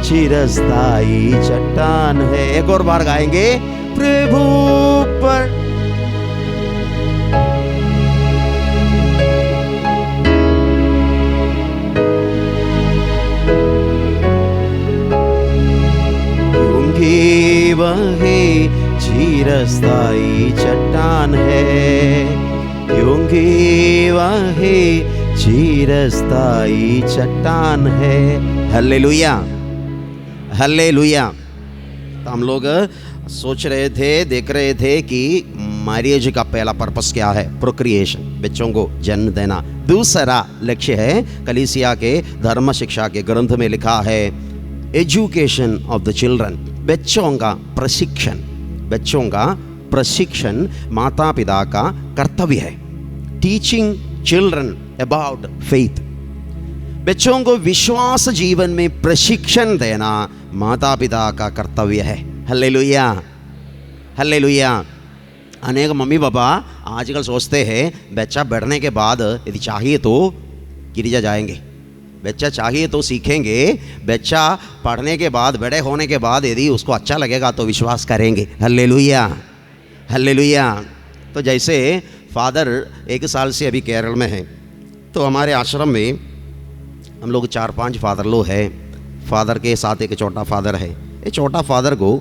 चिरस्थायी चट्टान है। एक और बार गाएंगे, प्रभु पर क्योंकि वह चिरस्थायी चट्टान है, क्योंकि वह चिरस्थायी चट्टान है। Hallelujah, hallelujah. तो हम लोग सोच रहे थे, देख रहे थे कि मैरिज का पहला पर्पस क्या है, प्रोक्रिएशन, बच्चों को जन्म देना। दूसरा लक्ष्य है, कलीसिया के धर्म शिक्षा के ग्रंथ में लिखा है, एजुकेशन ऑफ द चिल्ड्रन, बच्चों का प्रशिक्षण। बच्चों का प्रशिक्षण माता पिता का कर्तव्य है। टीचिंग चिल्ड्रन अबाउट फेथ, बच्चों को विश्वास जीवन में प्रशिक्षण देना माता पिता का कर्तव्य है। Hallelujah, hallelujah. अनेक मम्मी पापा आजकल सोचते हैं बच्चा बढ़ने के बाद यदि चाहिए तो गिरजा जाएंगे, बच्चा चाहिए तो सीखेंगे, बच्चा पढ़ने के बाद, बड़े होने के बाद यदि उसको अच्छा लगेगा तो विश्वास करेंगे। Hallelujah, hallelujah. तो जैसे फादर 1 साल से अभी केरल में हैं, तो हमारे आश्रम में हम लोग 4-5 फादर लोग हैं। फादर के साथ एक छोटा फादर है। ये छोटा फादर को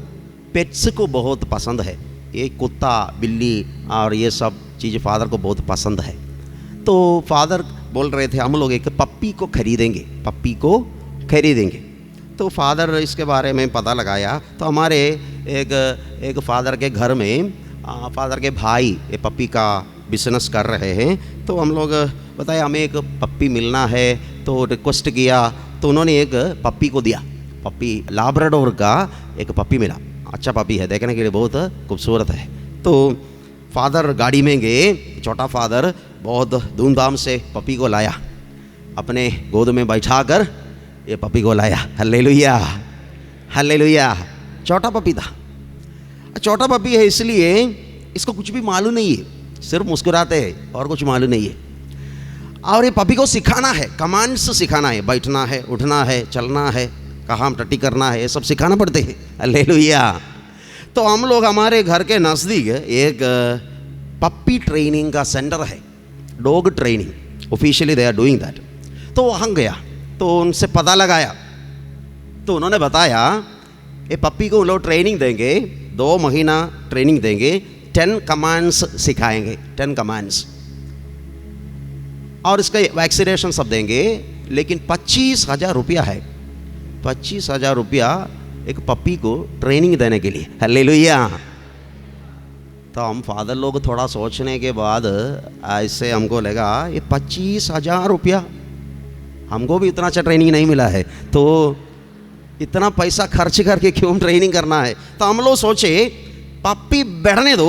पेट्स को बहुत पसंद है, ये कुत्ता बिल्ली और ये सब चीज़ फादर को बहुत पसंद है। तो फादर बोल रहे थे हम लोग एक पप्पी को खरीदेंगे, पप्पी को खरीदेंगे। तो फादर इसके बारे में पता लगाया, तो हमारे एक फादर के घर में फादर के भाई ये पप्पी का बिजनेस कर रहे हैं। तो हम लोग बताए हमें एक पप्पी मिलना है, तो रिक्वेस्ट किया, तो उन्होंने एक पप्पी को दिया। पप्पी लाब्राडोर का एक पप्पी मिला, अच्छा पप्पी है, देखने के लिए बहुत खूबसूरत है। तो फादर गाड़ी में गए, छोटा फादर बहुत धूमधाम से पप्पी को लाया, अपने गोद में बैठाकर ये पप्पी को लाया। Hallelujah, hallelujah. छोटा पप्पी था, छोटा पप्पी है इसलिए इसको कुछ भी मालूम नहीं है, सिर्फ मुस्कुराते हैं और कुछ मालूम नहीं है। और ये पप्पी को सिखाना है, कमांड्स सिखाना है, बैठना है, उठना है, चलना है, कहाँ टट्टी करना है, ये सब सिखाना पड़ते हैं। हालेलुया। तो हम लोग हमारे घर के नज़दीक एक पप्पी ट्रेनिंग का सेंटर है, dog training, officially they are doing that. तो वहाँ गया तो उनसे पता लगाया, तो उन्होंने बताया ये पप्पी को लोग ट्रेनिंग देंगे, 2 महीना ट्रेनिंग देंगे, 10 कमांड्स सिखाएंगे, 10 कमांड्स, और इसका वैक्सीनेशन सब देंगे। लेकिन 25,000 रुपया है, 25,000 रुपया एक पप्पी को ट्रेनिंग देने के लिए। हालेलुया। तो हम फादर लोग थोड़ा सोचने के बाद ऐसे हमको लगा ये 25,000 रुपया, हमको भी इतना अच्छा ट्रेनिंग नहीं मिला है, तो इतना पैसा खर्च करके क्यों ट्रेनिंग करना है। तो हम लोग सोचे पप्पी बैठने दो,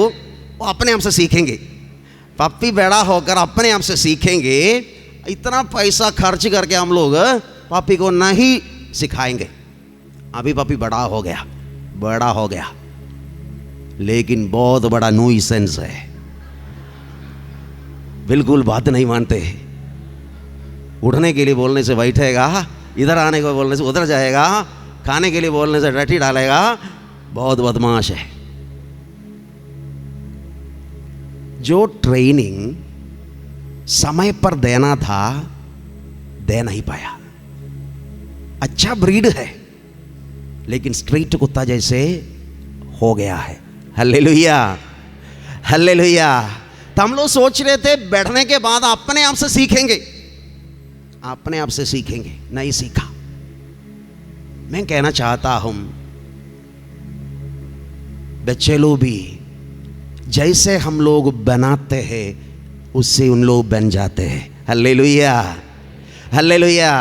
वो अपने आप से सीखेंगे, पप्पी बड़ा होकर अपने आप से सीखेंगे। इतना पैसा खर्च करके हम लोग पप्पी को नहीं सिखाएंगे। अभी पप्पी बड़ा हो गया, बड़ा हो गया, लेकिन बहुत बड़ा न्यूसेंस है, बिल्कुल बात नहीं मानते। उठने के लिए बोलने से बैठेगा, इधर आने को बोलने से उधर जाएगा, खाने के लिए बोलने से डटी डालेगा, बहुत बदमाश है। जो ट्रेनिंग समय पर देना था, दे नहीं पाया। अच्छा ब्रीड है, लेकिन स्ट्रीट कुत्ता जैसे हो गया है। Hallelujah, hallelujah. तो हम लोग सोच रहे थे बैठने के बाद अपने आप से सीखेंगे, अपने आप से सीखेंगे, नहीं सीखा। मैं कहना चाहता हूं बच्चे लोग भी जैसे हम लोग बनाते हैं उससे उन लोग बन जाते हैं। Hallelujah, hallelujah.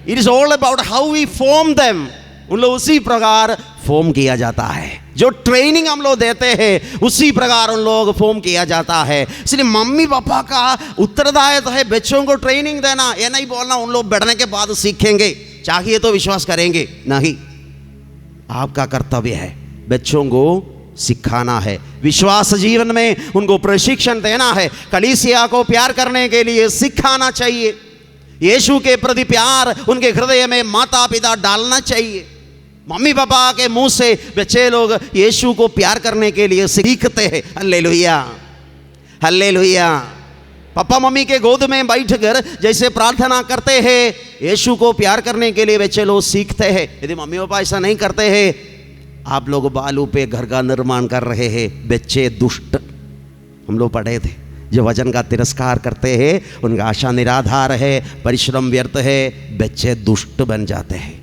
It is all about how we form them. उन लोग उसी प्रकार फॉर्म किया जाता है, जो ट्रेनिंग हम लोग देते हैं उसी प्रकार उन लोग फॉर्म किया जाता है। इसलिए मम्मी पापा का उत्तरदायित्व है बच्चों को ट्रेनिंग देना। ये नहीं बोलना उन लोग बढ़ने के बाद सीखेंगे, चाहिए तो विश्वास करेंगे, नहीं। आपका कर्तव्य है बच्चों को सिखाना है, विश्वास जीवन में उनको प्रशिक्षण देना है, कलीसिया को प्यार करने के लिए सिखाना चाहिए, यीशु के प्रति प्यार उनके हृदय में माता पिता डालना चाहिए। मम्मी पापा के मुंह से बच्चे लोग यीशु को प्यार करने के लिए सीखते हैं। Hallelujah, hallelujah. पापा मम्मी के गोद में बैठकर जैसे प्रार्थना करते हैं, यीशु को प्यार करने के लिए बच्चे लोग सीखते हैं। यदि मम्मी पापा ऐसा नहीं करते हैं, आप लोग बालू पे घर का निर्माण कर रहे हैं, बच्चे दुष्ट। हम लोग पढ़े थे, जो वचन का तिरस्कार करते हैं उनका आशा निराधार है, परिश्रम व्यर्थ है, बच्चे दुष्ट बन जाते हैं।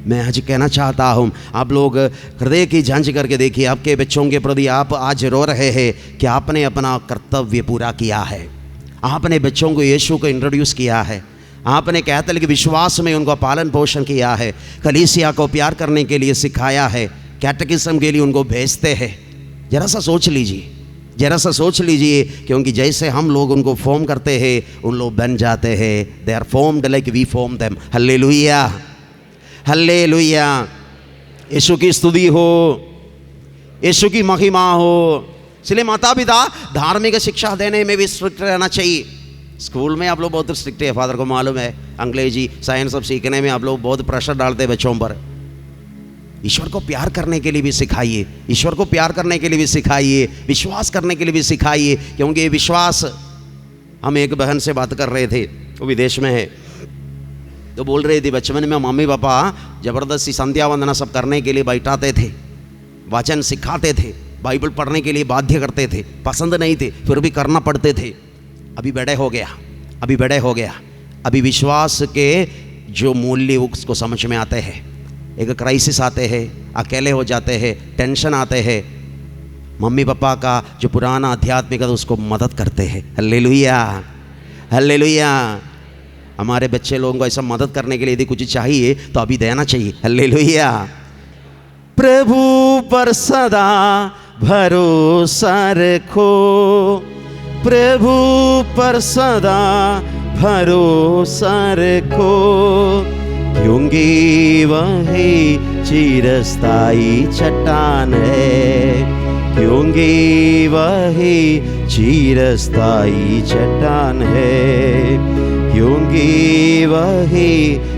मैं आज कहना चाहता हूँ, आप लोग हृदय की जांच करके देखिए, आपके बच्चों के प्रति आप आज रो रहे हैं कि आपने अपना कर्तव्य पूरा किया है, आपने बच्चों को यीशु को इंट्रोड्यूस किया है, आपने कैथोलिक के विश्वास में उनका पालन पोषण किया है, कलीसिया को प्यार करने के लिए सिखाया है, कैटेकिज्म के लिए उनको भेजते हैं। जरा सा सोच लीजिए, जरा सा सोच लीजिए, क्योंकि जैसे हम लोग उनको फॉर्म करते हैं उन लोग बन जाते हैं। They are formed like we form them. Hallelujah, hallelujah. Yeshu की स्तुति हो, यीशु की महिमा हो। इसलिए माता पिता धार्मिक शिक्षा देने में भी स्ट्रिक्ट रहना चाहिए। स्कूल में आप लोग बहुत स्ट्रिक्ट है, फादर को मालूम है, अंग्रेजी साइंस सब सीखने में आप लोग बहुत प्रेशर डालते हैं बच्चों पर। ईश्वर को प्यार करने के लिए भी सिखाइए, ईश्वर को प्यार करने के लिए भी सिखाइए, विश्वास करने के लिए भी सिखाइए। क्योंकि ये विश्वास, हम एक बहन से बात कर रहे थे, वो विदेश में है, तो बोल रही थी बचपन में मम्मी पापा ज़बरदस्ती संध्या वंदना सब करने के लिए बैठाते थे, वचन सिखाते थे, बाइबल पढ़ने के लिए बाध्य करते थे, पसंद नहीं थे फिर भी करना पड़ते थे। अभी बड़े हो गया, अभी बड़े हो गया, अभी विश्वास के जो मूल्य उसको समझ में आते हैं। एक क्राइसिस आते हैं, अकेले हो जाते हैं, टेंशन आते हैं, मम्मी पापा का जो पुराना आध्यात्मिक है उसको मदद करते हैं। Hallelujah, hallelujah. हमारे बच्चे लोगों को ऐसा मदद करने के लिए यदि कुछ चाहिए तो अभी देना चाहिए। हालेलुया। प्रभु पर सदा भरोसा रखो, प्रभु पर सदा भरोसा रखो, क्योंकि वही चिरस्थायी चट्टान है, क्योंकि वही चिरस्थायी चट्टान है, क्योंकि वही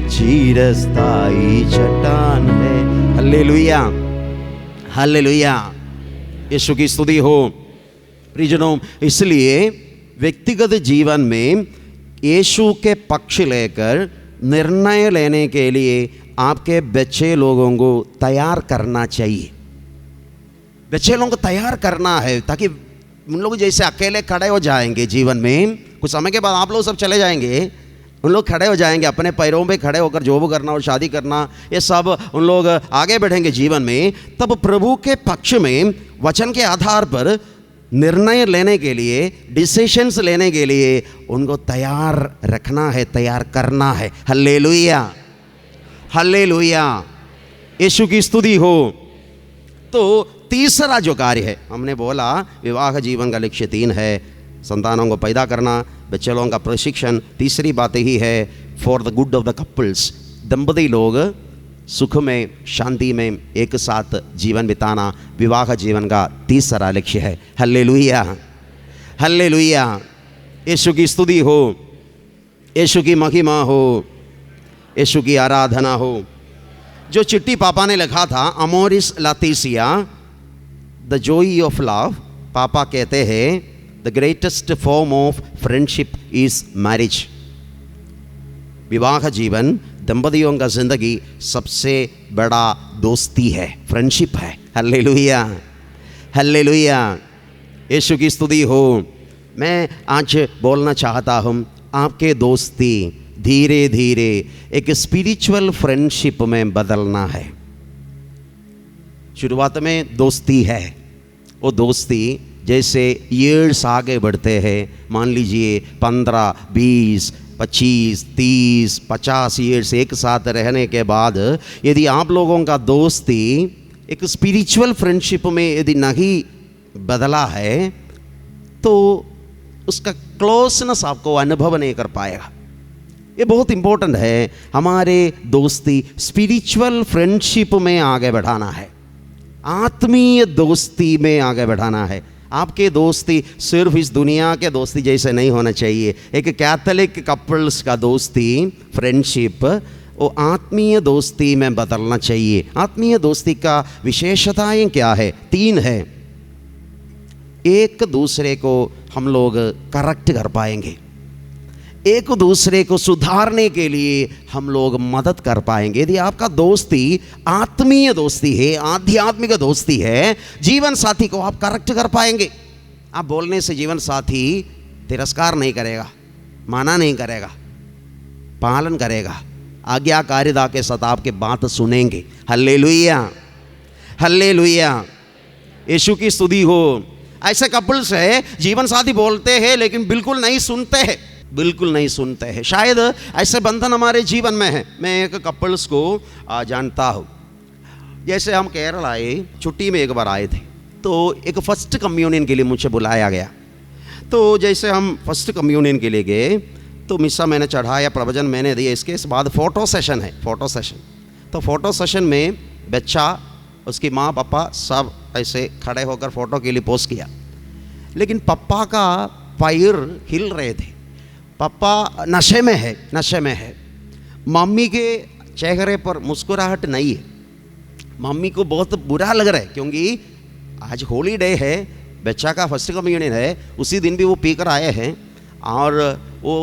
चिरस्थायी चट्टान है। Hallelujah, hallelujah. यीशु की स्तुति हो। प्रियजनों, इसलिए व्यक्तिगत जीवन में यीशु के पक्ष लेकर निर्णय लेने के लिए आपके बच्चे लोगों को तैयार करना चाहिए। बच्चे लोगों को तैयार करना है ताकि उन लोग जैसे अकेले खड़े हो जाएंगे जीवन में, कुछ समय के बाद आप लोग सब चले जाएंगे, उन लोग खड़े हो जाएंगे, अपने पैरों पे खड़े होकर जॉब करना और शादी करना, ये सब उन लोग आगे बढ़ेंगे जीवन में। तब प्रभु के पक्ष में वचन के आधार पर निर्णय लेने के लिए, डिसीशंस लेने के लिए उनको तैयार रखना है, तैयार करना है। Hallelujah, hallelujah. यीशु की स्तुति हो। तो तीसरा जो कार्य है, हमने बोला विवाह जीवन का लक्ष्य 3 है, संतानों को पैदा करना, बच्चे लोगों का प्रशिक्षण। तीसरी बात ही है for the good of the couples, दंपति लोग सुख में, शांति में एक साथ जीवन बिताना विवाह जीवन का तीसरा लक्ष्य है। Hallelujah, hallelujah. यीशु की स्तुति हो, यीशु की महिमा हो, यीशु की आराधना हो। जो चिट्ठी पापा ने लिखा था, amorous लातीसिया, the Joy of love, पापा कहते हैं the greatest form of friendship is marriage. विवाह जीवन दंपतियों का ज़िंदगी सबसे बड़ा दोस्ती है, फ्रेंडशिप है। हालेलुया, हालेलुया, यीशु की स्तुति हो। मैं आज बोलना चाहता हूँ, आपके दोस्ती धीरे धीरे एक स्पिरिचुअल फ्रेंडशिप में बदलना है। शुरुआत में दोस्ती है, वो दोस्ती जैसे ईयर्स आगे बढ़ते हैं, मान लीजिए 15, 20, 25, 30, 50 ईयर्स एक साथ रहने के बाद यदि आप लोगों का दोस्ती एक स्पिरिचुअल फ्रेंडशिप में यदि नहीं बदला है तो उसका क्लोजनेस आपको अनुभव नहीं कर पाएगा। ये बहुत इम्पोर्टेंट है, हमारे दोस्ती स्पिरिचुअल फ्रेंडशिप में आगे बढ़ाना है, आत्मीय दोस्ती में आगे बढ़ाना है। आपके दोस्ती सिर्फ इस दुनिया के दोस्ती जैसे नहीं होना चाहिए। एक कैथोलिक कपल्स का दोस्ती फ्रेंडशिप वो आत्मीय दोस्ती में बदलना चाहिए। आत्मीय दोस्ती का विशेषताएं क्या है? 3 है। एक दूसरे को हम लोग करेक्ट कर पाएंगे, एक दूसरे को सुधारने के लिए हम लोग मदद कर पाएंगे। यदि आपका दोस्ती आत्मीय दोस्ती है, आध्यात्मिक दोस्ती है, जीवन साथी को आप करेक्ट कर पाएंगे। आप बोलने से जीवन साथी तिरस्कार नहीं करेगा, माना नहीं करेगा, पालन करेगा, आज्ञाकारिता के साथ आपके बात सुनेंगे। हल्लेलुया, हल्लेलुया, यीशु की स्तुति हो। ऐसे कपल्स है जीवन साथी बोलते हैं लेकिन बिल्कुल नहीं सुनते हैं, बिल्कुल नहीं सुनते हैं। शायद ऐसे बंधन हमारे जीवन में है। मैं एक कपल्स को जानता हूँ। जैसे हम केरल आए, छुट्टी में एक बार आए थे, तो एक फर्स्ट कम्युनियन के लिए मुझे बुलाया गया। तो जैसे हम फर्स्ट कम्युनियन के लिए गए तो मिस्सा मैंने चढ़ाया, प्रवचन मैंने दिया। इसके बाद फ़ोटो सेशन है, फ़ोटो सेशन। तो फ़ोटो सेशन में बच्चा, उसकी माँ, पापा सब ऐसे खड़े होकर फ़ोटो के लिए पोज किया, लेकिन पापा का पैर हिल रहे थे। पापा नशे में है, नशे में है। मम्मी के चेहरे पर मुस्कुराहट नहीं है। मम्मी को बहुत बुरा लग रहा है क्योंकि आज होली डे है, बच्चा का फर्स्ट कम्युनियन है, उसी दिन भी वो पीकर आए हैं और वो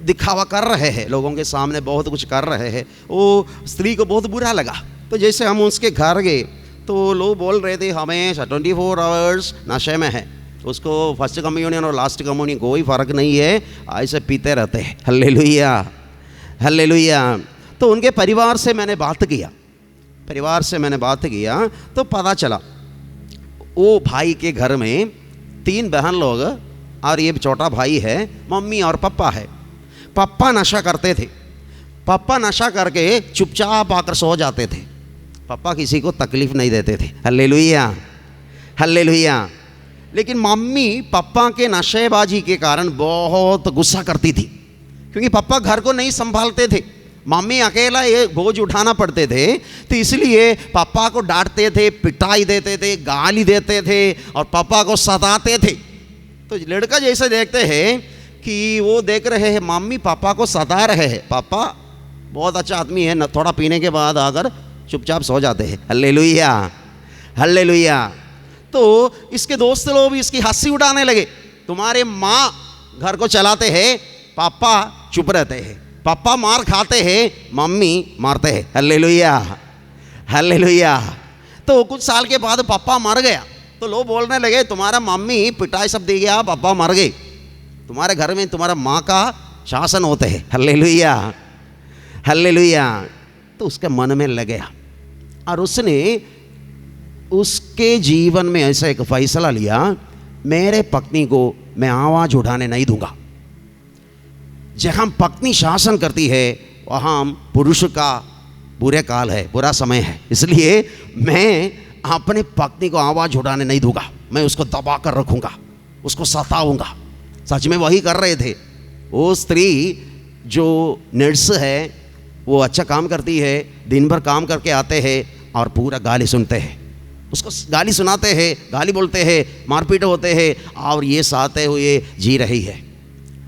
दिखावा कर रहे हैं, लोगों के सामने बहुत कुछ कर रहे हैं। वो स्त्री को बहुत बुरा लगा। तो जैसे हम उसके घर गए तो लोग बोल रहे थे हमेशा 24 आवर्स नशे में है, उसको फर्स्ट कम्युनियन और लास्ट कम्युनियन कोई फ़र्क नहीं है, ऐसे पीते रहते हैं। Hallelujah, hallelujah. तो उनके परिवार से मैंने बात किया, परिवार से मैंने बात किया तो पता चला वो भाई के घर में 3 बहन लोग और ये छोटा भाई है, मम्मी और पापा है। पापा नशा करते थे, पापा नशा करके चुपचाप आकर सो जाते थे, पापा किसी को तकलीफ़ नहीं देते थे। Hallelujah, hallelujah. लेकिन मम्मी पापा के नशेबाजी के कारण बहुत गुस्सा करती थी क्योंकि पापा घर को नहीं संभालते थे, मम्मी अकेला ये बोझ उठाना पड़ते थे। तो इसलिए पापा को डांटते थे, पिटाई देते थे, गाली देते थे और पापा को सताते थे। तो लड़का जैसे देखते हैं कि वो देख रहे हैं मम्मी पापा को सता रहे हैं, पापा बहुत अच्छा आदमी है, न थोड़ा पीने के बाद आकर चुपचाप सो जाते हैं। Hallelujah, hallelujah. तो इसके दोस्त लोग भी इसकी हंसी उड़ाने लगे, तुम्हारे माँ घर को चलाते हैं, पापा चुप रहते हैं, पापा मार खाते हैं, मम्मी मारते हैं। Hallelujah, hallelujah. तो कुछ साल के बाद पापा मर गया तो लोग बोलने लगे तुम्हारा मम्मी पिटाई सब दे गया, पापा मर गए, तुम्हारे घर में तुम्हारा माँ का शासन होते हैं। Hallelujah, hallelujah. तो उसके मन में लग गया और उसने उसके जीवन में ऐसा एक फैसला लिया, मेरे पत्नी को मैं आवाज़ उठाने नहीं दूंगा। जहाँ पत्नी शासन करती है वहाँ पुरुष का बुरे काल है, बुरा समय है, इसलिए मैं अपने पत्नी को आवाज़ उठाने नहीं दूंगा, मैं उसको दबा कर रखूँगा, उसको सताऊँगा। सच में वही कर रहे थे। वो स्त्री जो नर्स है वो अच्छा काम करती है, दिन भर काम करके आते हैं और पूरा गाली सुनते हैं, उसको गाली सुनाते हैं, गाली बोलते हैं, मारपीट होते हैं और ये सहते हुए जी रही है।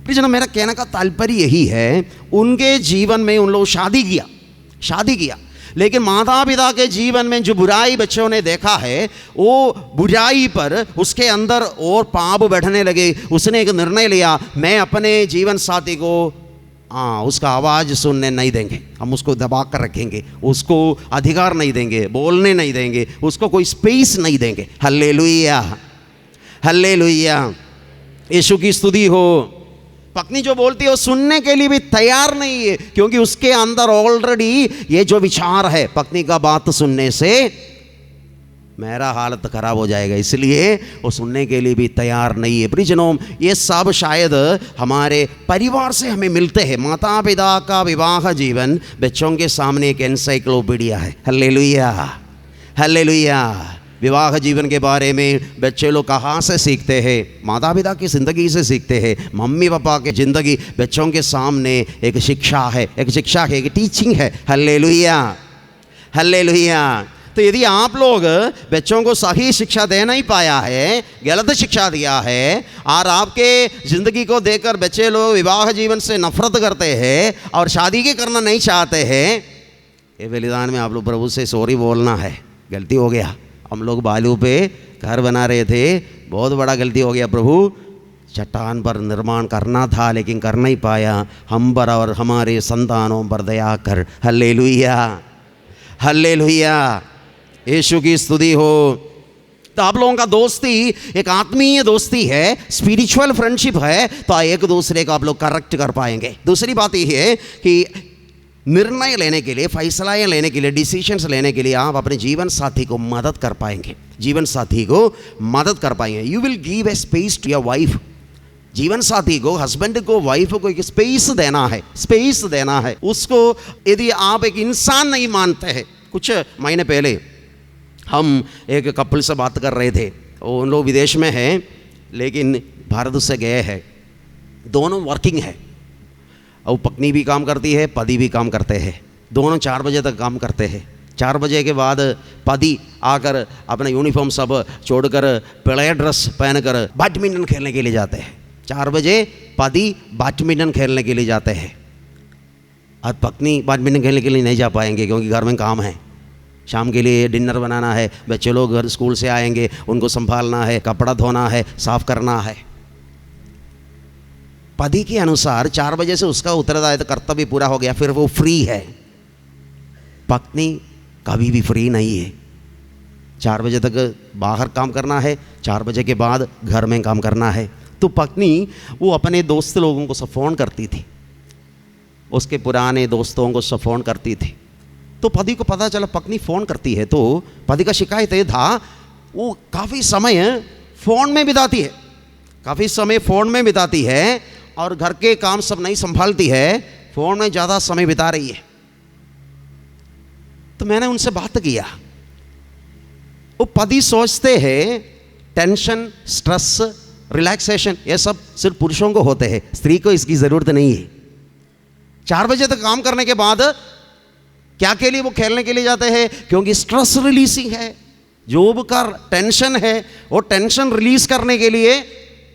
प्लीज ना, मेरा कहने का तात्पर्य यही है, उनके जीवन में उन लोग शादी किया, लेकिन माता पिता के जीवन में जो बुराई बच्चों ने देखा है वो बुराई पर उसके अंदर और पाप बैठने लगे। उसने एक निर्णय लिया, मैं अपने जीवन साथी को हाँ, उसका आवाज़ सुनने नहीं देंगे, हम उसको दबा कर रखेंगे, उसको अधिकार नहीं देंगे, बोलने नहीं देंगे, उसको कोई स्पेस नहीं देंगे। हल्लेलुया, हल्लेलुया, यीशु की स्तुति हो। पत्नी जो बोलती है वो सुनने के लिए भी तैयार नहीं है, क्योंकि उसके अंदर ऑलरेडी ये जो विचार है, पत्नी का बात सुनने से मेरा हालत खराब हो जाएगा, इसलिए वो सुनने के लिए भी तैयार नहीं है। परिजनों, ये सब शायद हमारे परिवार से हमें मिलते हैं। माता पिता का विवाह जीवन बच्चों के सामने एक एनसाइक्लोपीडिया है। Hallelujah, hallelujah. विवाह जीवन के बारे में बच्चे लोग कहाँ से सीखते हैं? माता पिता की ज़िंदगी से सीखते हैं। मम्मी पापा की ज़िंदगी बच्चों के सामने एक शिक्षा है, एक शिक्षा है, एक टीचिंग है। Hallelujah, hallelujah. तो यदि आप लोग बच्चों को सही शिक्षा दे नहीं पाया है, गलत शिक्षा दिया है, और आपके ज़िंदगी को देखकर बच्चे लोग विवाह जीवन से नफरत करते हैं और शादी के करना नहीं चाहते हैं, ये बलिदान में आप लोग प्रभु से सॉरी बोलना है। गलती हो गया, हम लोग बालू पे घर बना रहे थे, बहुत बड़ा गलती हो गया प्रभु, चट्टान पर निर्माण करना था लेकिन कर नहीं पाया, हम पर और हमारे संतानों पर दया कर। हल्लेलुया, हल्लेलुया, यीशु की स्तुति हो। तो आप लोगों का दोस्ती एक आत्मीय दोस्ती है, स्पिरिचुअल फ्रेंडशिप है, तो एक दूसरे को आप लोग करेक्ट कर पाएंगे। दूसरी बात यह है कि निर्णय लेने के लिए, फैसलाएं लेने के लिए, डिसीजंस लेने के लिए आप अपने जीवन साथी को मदद कर पाएंगे, जीवन साथी को मदद कर पाएंगे। You will give a space to your wife. जीवन साथी को, हस्बैंड को, वाइफ को एक स्पेस देना है, स्पेस देना है उसको। यदि आप एक इंसान नहीं मानते हैं, कुछ महीने पहले हम एक कपल से बात कर रहे थे, उन लोग विदेश में हैं लेकिन भारत से गए हैं, दोनों वर्किंग है, और पत्नी भी काम करती है, पति भी काम करते हैं, दोनों 4 बजे तक काम करते हैं। 4 बजे के बाद पति आकर अपना यूनिफॉर्म सब छोड़कर प्लेयर ड्रेस पहनकर बैडमिंटन खेलने के लिए जाते हैं। 4 बजे पति बैडमिंटन खेलने के लिए जाते हैं, और पत्नी बैडमिंटन खेलने के लिए नहीं जा पाएंगे क्योंकि घर में काम है, शाम के लिए डिनर बनाना है, बच्चे लोग घर स्कूल से आएंगे, उनको संभालना है, कपड़ा धोना है, साफ करना है। पति के अनुसार 4 बजे से उसका उत्तरदायित्व कर्तव्य पूरा हो गया, फिर वो फ्री है। पत्नी कभी भी फ्री नहीं है, 4 बजे तक बाहर काम करना है, 4 बजे के बाद घर में काम करना है। तो पत्नी वो अपने दोस्त लोगों को सब फ़ोन करती थी, उसके पुराने दोस्तों को सब फ़ोन करती थी। तो पति को पता चला पत्नी फ़ोन करती है, तो पति का शिकायत ये था वो काफ़ी समय फ़ोन में बिताती है, काफ़ी समय फ़ोन में बिताती है और घर के काम सब नहीं संभालती है, फ़ोन में ज़्यादा समय बिता रही है। तो मैंने उनसे बात किया, वो पति सोचते हैं टेंशन, स्ट्रेस, रिलैक्सेशन ये सब सिर्फ पुरुषों को होते हैं, स्त्री को इसकी ज़रूरत नहीं है। 4 बजे तक काम करने के बाद क्या के लिए वो खेलने के लिए जाते हैं? क्योंकि स्ट्रेस रिलीजिंग है, जॉब का टेंशन है, वो टेंशन रिलीज करने के लिए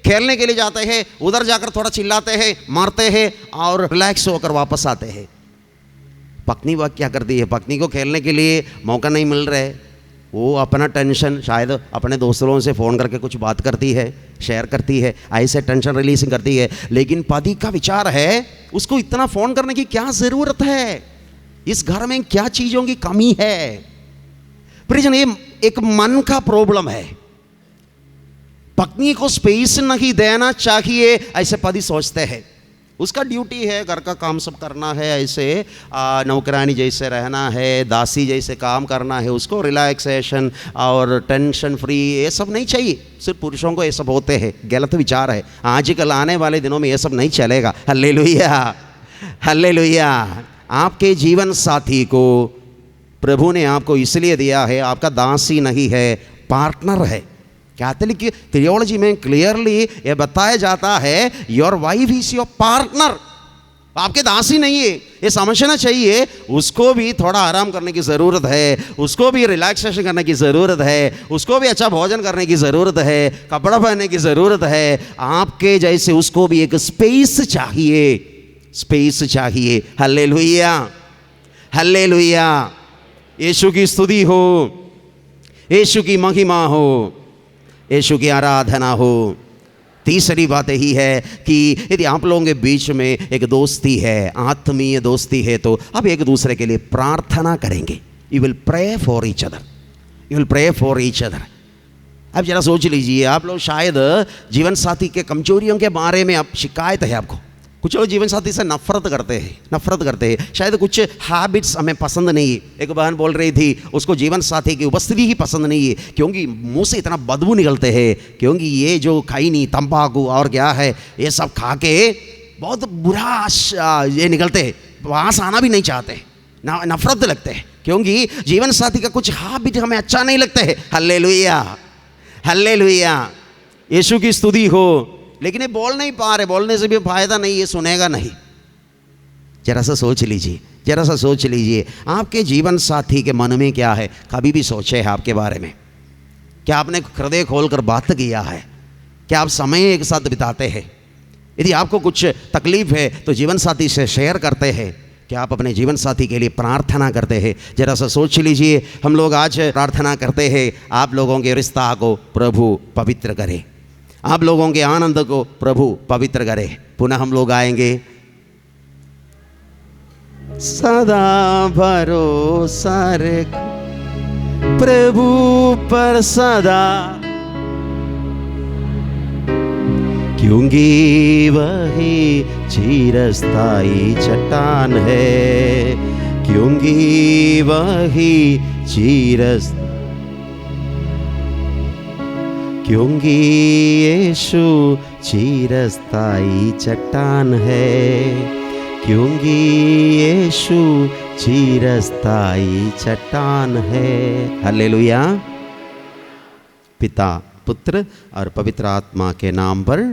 खेलने के लिए जाते हैं, उधर जाकर थोड़ा चिल्लाते हैं, मारते हैं और रिलैक्स होकर वापस आते हैं। पत्नी वह क्या करती है? पत्नी को खेलने के लिए मौका नहीं मिल रहा है, वो अपना टेंशन शायद अपने दोस्तों से फ़ोन करके कुछ बात करती है, शेयर करती है, ऐसे टेंशन रिलीजिंग करती है। लेकिन पति का विचार है उसको इतना फ़ोन करने की क्या ज़रूरत है, इस घर में क्या चीज़ों की कमी है। प्रियजन, ये एक मन का प्रॉब्लम है, पत्नी को स्पेस नहीं देना चाहिए ऐसे पति सोचते हैं। उसका ड्यूटी है घर का काम सब करना है, ऐसे नौकरानी जैसे रहना है, दासी जैसे काम करना है, उसको रिलैक्सेशन और टेंशन फ्री ये सब नहीं चाहिए। सिर्फ पुरुषों को ये सब होते हैं, गलत विचार है। आजकल आने वाले दिनों में ये सब नहीं चलेगा। Hallelujah, hallelujah. आपके जीवन साथी को प्रभु ने आपको इसलिए दिया है, आपका दासी नहीं है, पार्टनर है। कैथोलिक थियोलॉजी में क्लियरली ये बताया जाता है your wife is your partner, आपके दासी नहीं है। ये समझना चाहिए, उसको भी थोड़ा आराम करने की ज़रूरत है, उसको भी रिलैक्सेशन करने की ज़रूरत है, उसको भी अच्छा भोजन करने की ज़रूरत है, कपड़ा पहनने की ज़रूरत है। आपके जैसे उसको भी एक स्पेस चाहिए, स्पेस चाहिए। Hallelujah, hallelujah. यीशु की स्तुति हो, यीशु की महिमा हो, यीशु की आराधना हो। तीसरी बात यही है कि यदि आप लोगों के बीच में एक दोस्ती है, आत्मीय दोस्ती है, तो आप एक दूसरे के लिए प्रार्थना करेंगे। You will pray for each other, you will pray for each other. अब जरा सोच लीजिए, आप लोग शायद जीवन साथी के कमजोरियों के बारे में अब शिकायत है आपको। कुछ लोग जीवन साथी से नफरत करते हैं, शायद कुछ हैबिट्स हमें पसंद नहीं है। एक बहन बोल रही थी उसको जीवन साथी की उपस्थिति ही पसंद नहीं है, क्योंकि मुंह से इतना बदबू निकलते हैं, क्योंकि ये जो खैनी तंबाकू और क्या है ये सब खा के बहुत बुरा ये निकलते हैं, वहाँ से आना भी नहीं चाहते, नफरत लगते हैं, क्योंकि जीवन साथी का कुछ हैबिट हमें अच्छा नहीं लगता है। हालेलुया, हालेलुया, यीशु की स्तुति हो। लेकिन ये बोल नहीं पा रहे, बोलने से भी फायदा नहीं, ये सुनेगा नहीं। जरा सा सोच लीजिए, जरा सा सोच लीजिए, आपके जीवन साथी के मन में क्या है? कभी भी सोचे है आपके बारे में? क्या आपने हृदय खोलकर बात किया है? क्या आप समय एक साथ बिताते हैं? यदि आपको कुछ तकलीफ है तो जीवन साथी से शेयर करते हैं। क्या आप अपने जीवन साथी के लिए प्रार्थना करते हैं? जरा सा सोच लीजिए। हम लोग आज प्रार्थना करते हैं, आप लोगों के रिश्ता को प्रभु पवित्र करे, आप लोगों के आनंद को प्रभु पवित्र करे। पुनः हम लोग आएंगे, सदा भरोसा रख प्रभु पर सदा, क्योंकि वही चिरस्थायी चट्टान है, क्योंकि वही क्योंकि यीशु चिरस्थायी चट्टान है, क्योंकि यीशु चिरस्थायी चट्टान है। हालेलुया। पिता, पुत्र और पवित्र आत्मा के नाम पर